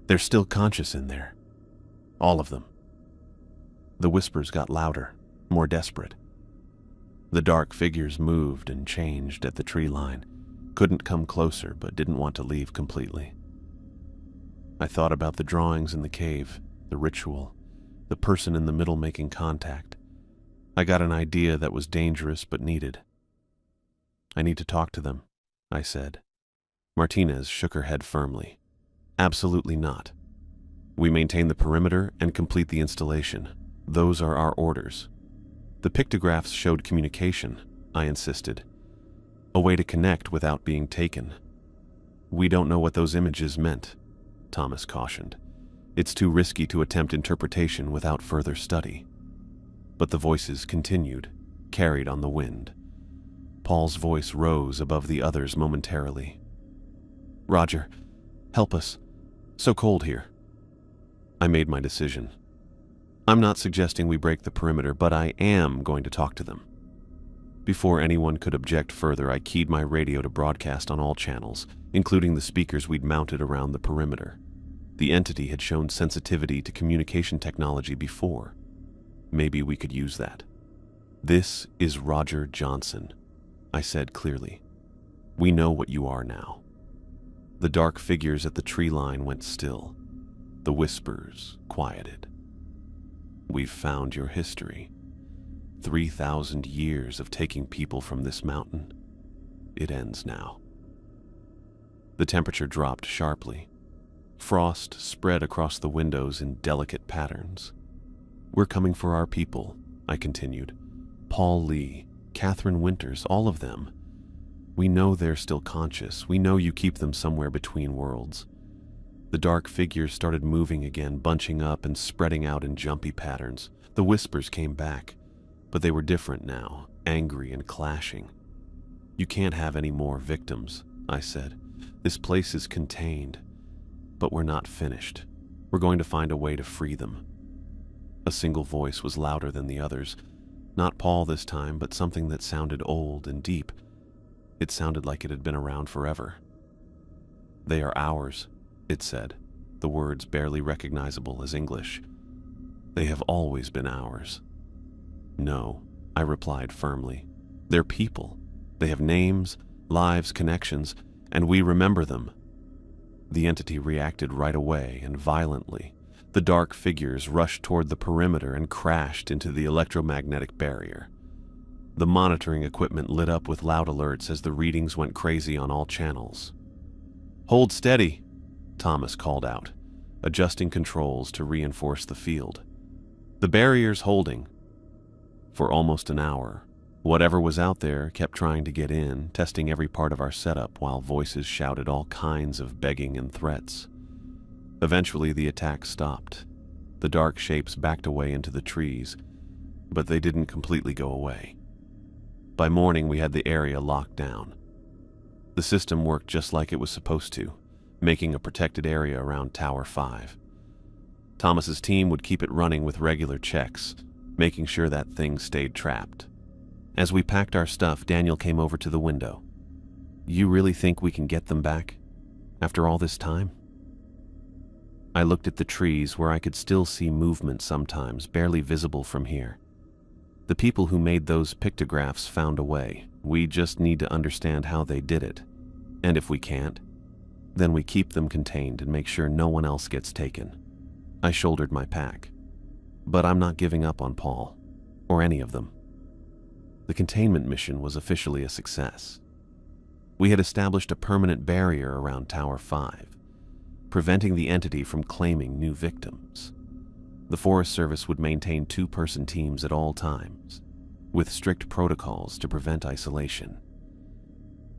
They're still conscious in there. All of them. The whispers got louder, more desperate. The dark figures moved and changed at the tree line, couldn't come closer but didn't want to leave completely. I thought about the drawings in the cave, the ritual, the person in the middle making contact. I got an idea that was dangerous but needed. "I need to talk to them," I said. Martinez shook her head firmly. "Absolutely not. We maintain the perimeter and complete the installation. Those are our orders." "The pictographs showed communication," I insisted. "A way to connect without being taken." "We don't know what those images meant," Thomas cautioned. "It's too risky to attempt interpretation without further study." But the voices continued, carried on the wind. Paul's voice rose above the others momentarily. "Roger, help us. So cold here." I made my decision. I'm not suggesting we break the perimeter, but I am going to talk to them. Before anyone could object further, I keyed my radio to broadcast on all channels, including the speakers we'd mounted around the perimeter. The entity had shown sensitivity to communication technology before. Maybe we could use that. "This is Roger Johnson," I said clearly. "We know what you are now." The dark figures at the tree line went still. The whispers quieted. "We've found your history. 3,000 years of taking people from this mountain. It ends now." The temperature dropped sharply. Frost spread across the windows in delicate patterns. "We're coming for our people," I continued. "Paul Lee, Catherine Winters, all of them. We know they're still conscious. We know you keep them somewhere between worlds." The dark figures started moving again, bunching up and spreading out in jumpy patterns. The whispers came back, but they were different now, angry and clashing. "You can't have any more victims," I said. "This place is contained, but we're not finished. We're going to find a way to free them." A single voice was louder than the others. Not Paul this time, but something that sounded old and deep. It sounded like it had been around forever. "They are ours," it said, the words barely recognizable as English. "They have always been ours." "No," I replied firmly. "They're people. They have names, lives, connections, and we remember them." The entity reacted right away and violently. The dark figures rushed toward the perimeter and crashed into the electromagnetic barrier. The monitoring equipment lit up with loud alerts as the readings went crazy on all channels. "Hold steady," Thomas called out, adjusting controls to reinforce the field. "The barrier's holding." For almost an hour, whatever was out there kept trying to get in, testing every part of our setup while voices shouted all kinds of begging and threats. Eventually, the attack stopped. The dark shapes backed away into the trees, but they didn't completely go away. By morning, we had the area locked down. The system worked just like it was supposed to, making a protected area around Tower 5. Thomas's team would keep it running with regular checks, making sure that thing stayed trapped. As we packed our stuff, Daniel came over to the window. "You really think we can get them back? After all this time?" I looked at the trees where I could still see movement sometimes, barely visible from here. "The people who made those pictographs found a way. We just need to understand how they did it. And if we can't, then we keep them contained and make sure no one else gets taken." I shouldered my pack. But I'm not giving up on Paul, or any of them. The containment mission was officially a success. We had established a permanent barrier around Tower 5, preventing the entity from claiming new victims. The Forest Service would maintain 2-person teams at all times, with strict protocols to prevent isolation.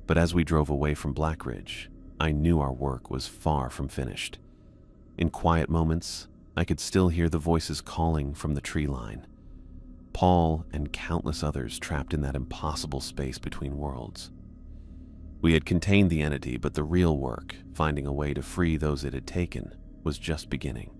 But as we drove away from Black Ridge, I knew our work was far from finished. In quiet moments, I could still hear the voices calling from the tree line. Paul and countless others trapped in that impossible space between worlds. We had contained the entity, but the real work, finding a way to free those it had taken, was just beginning.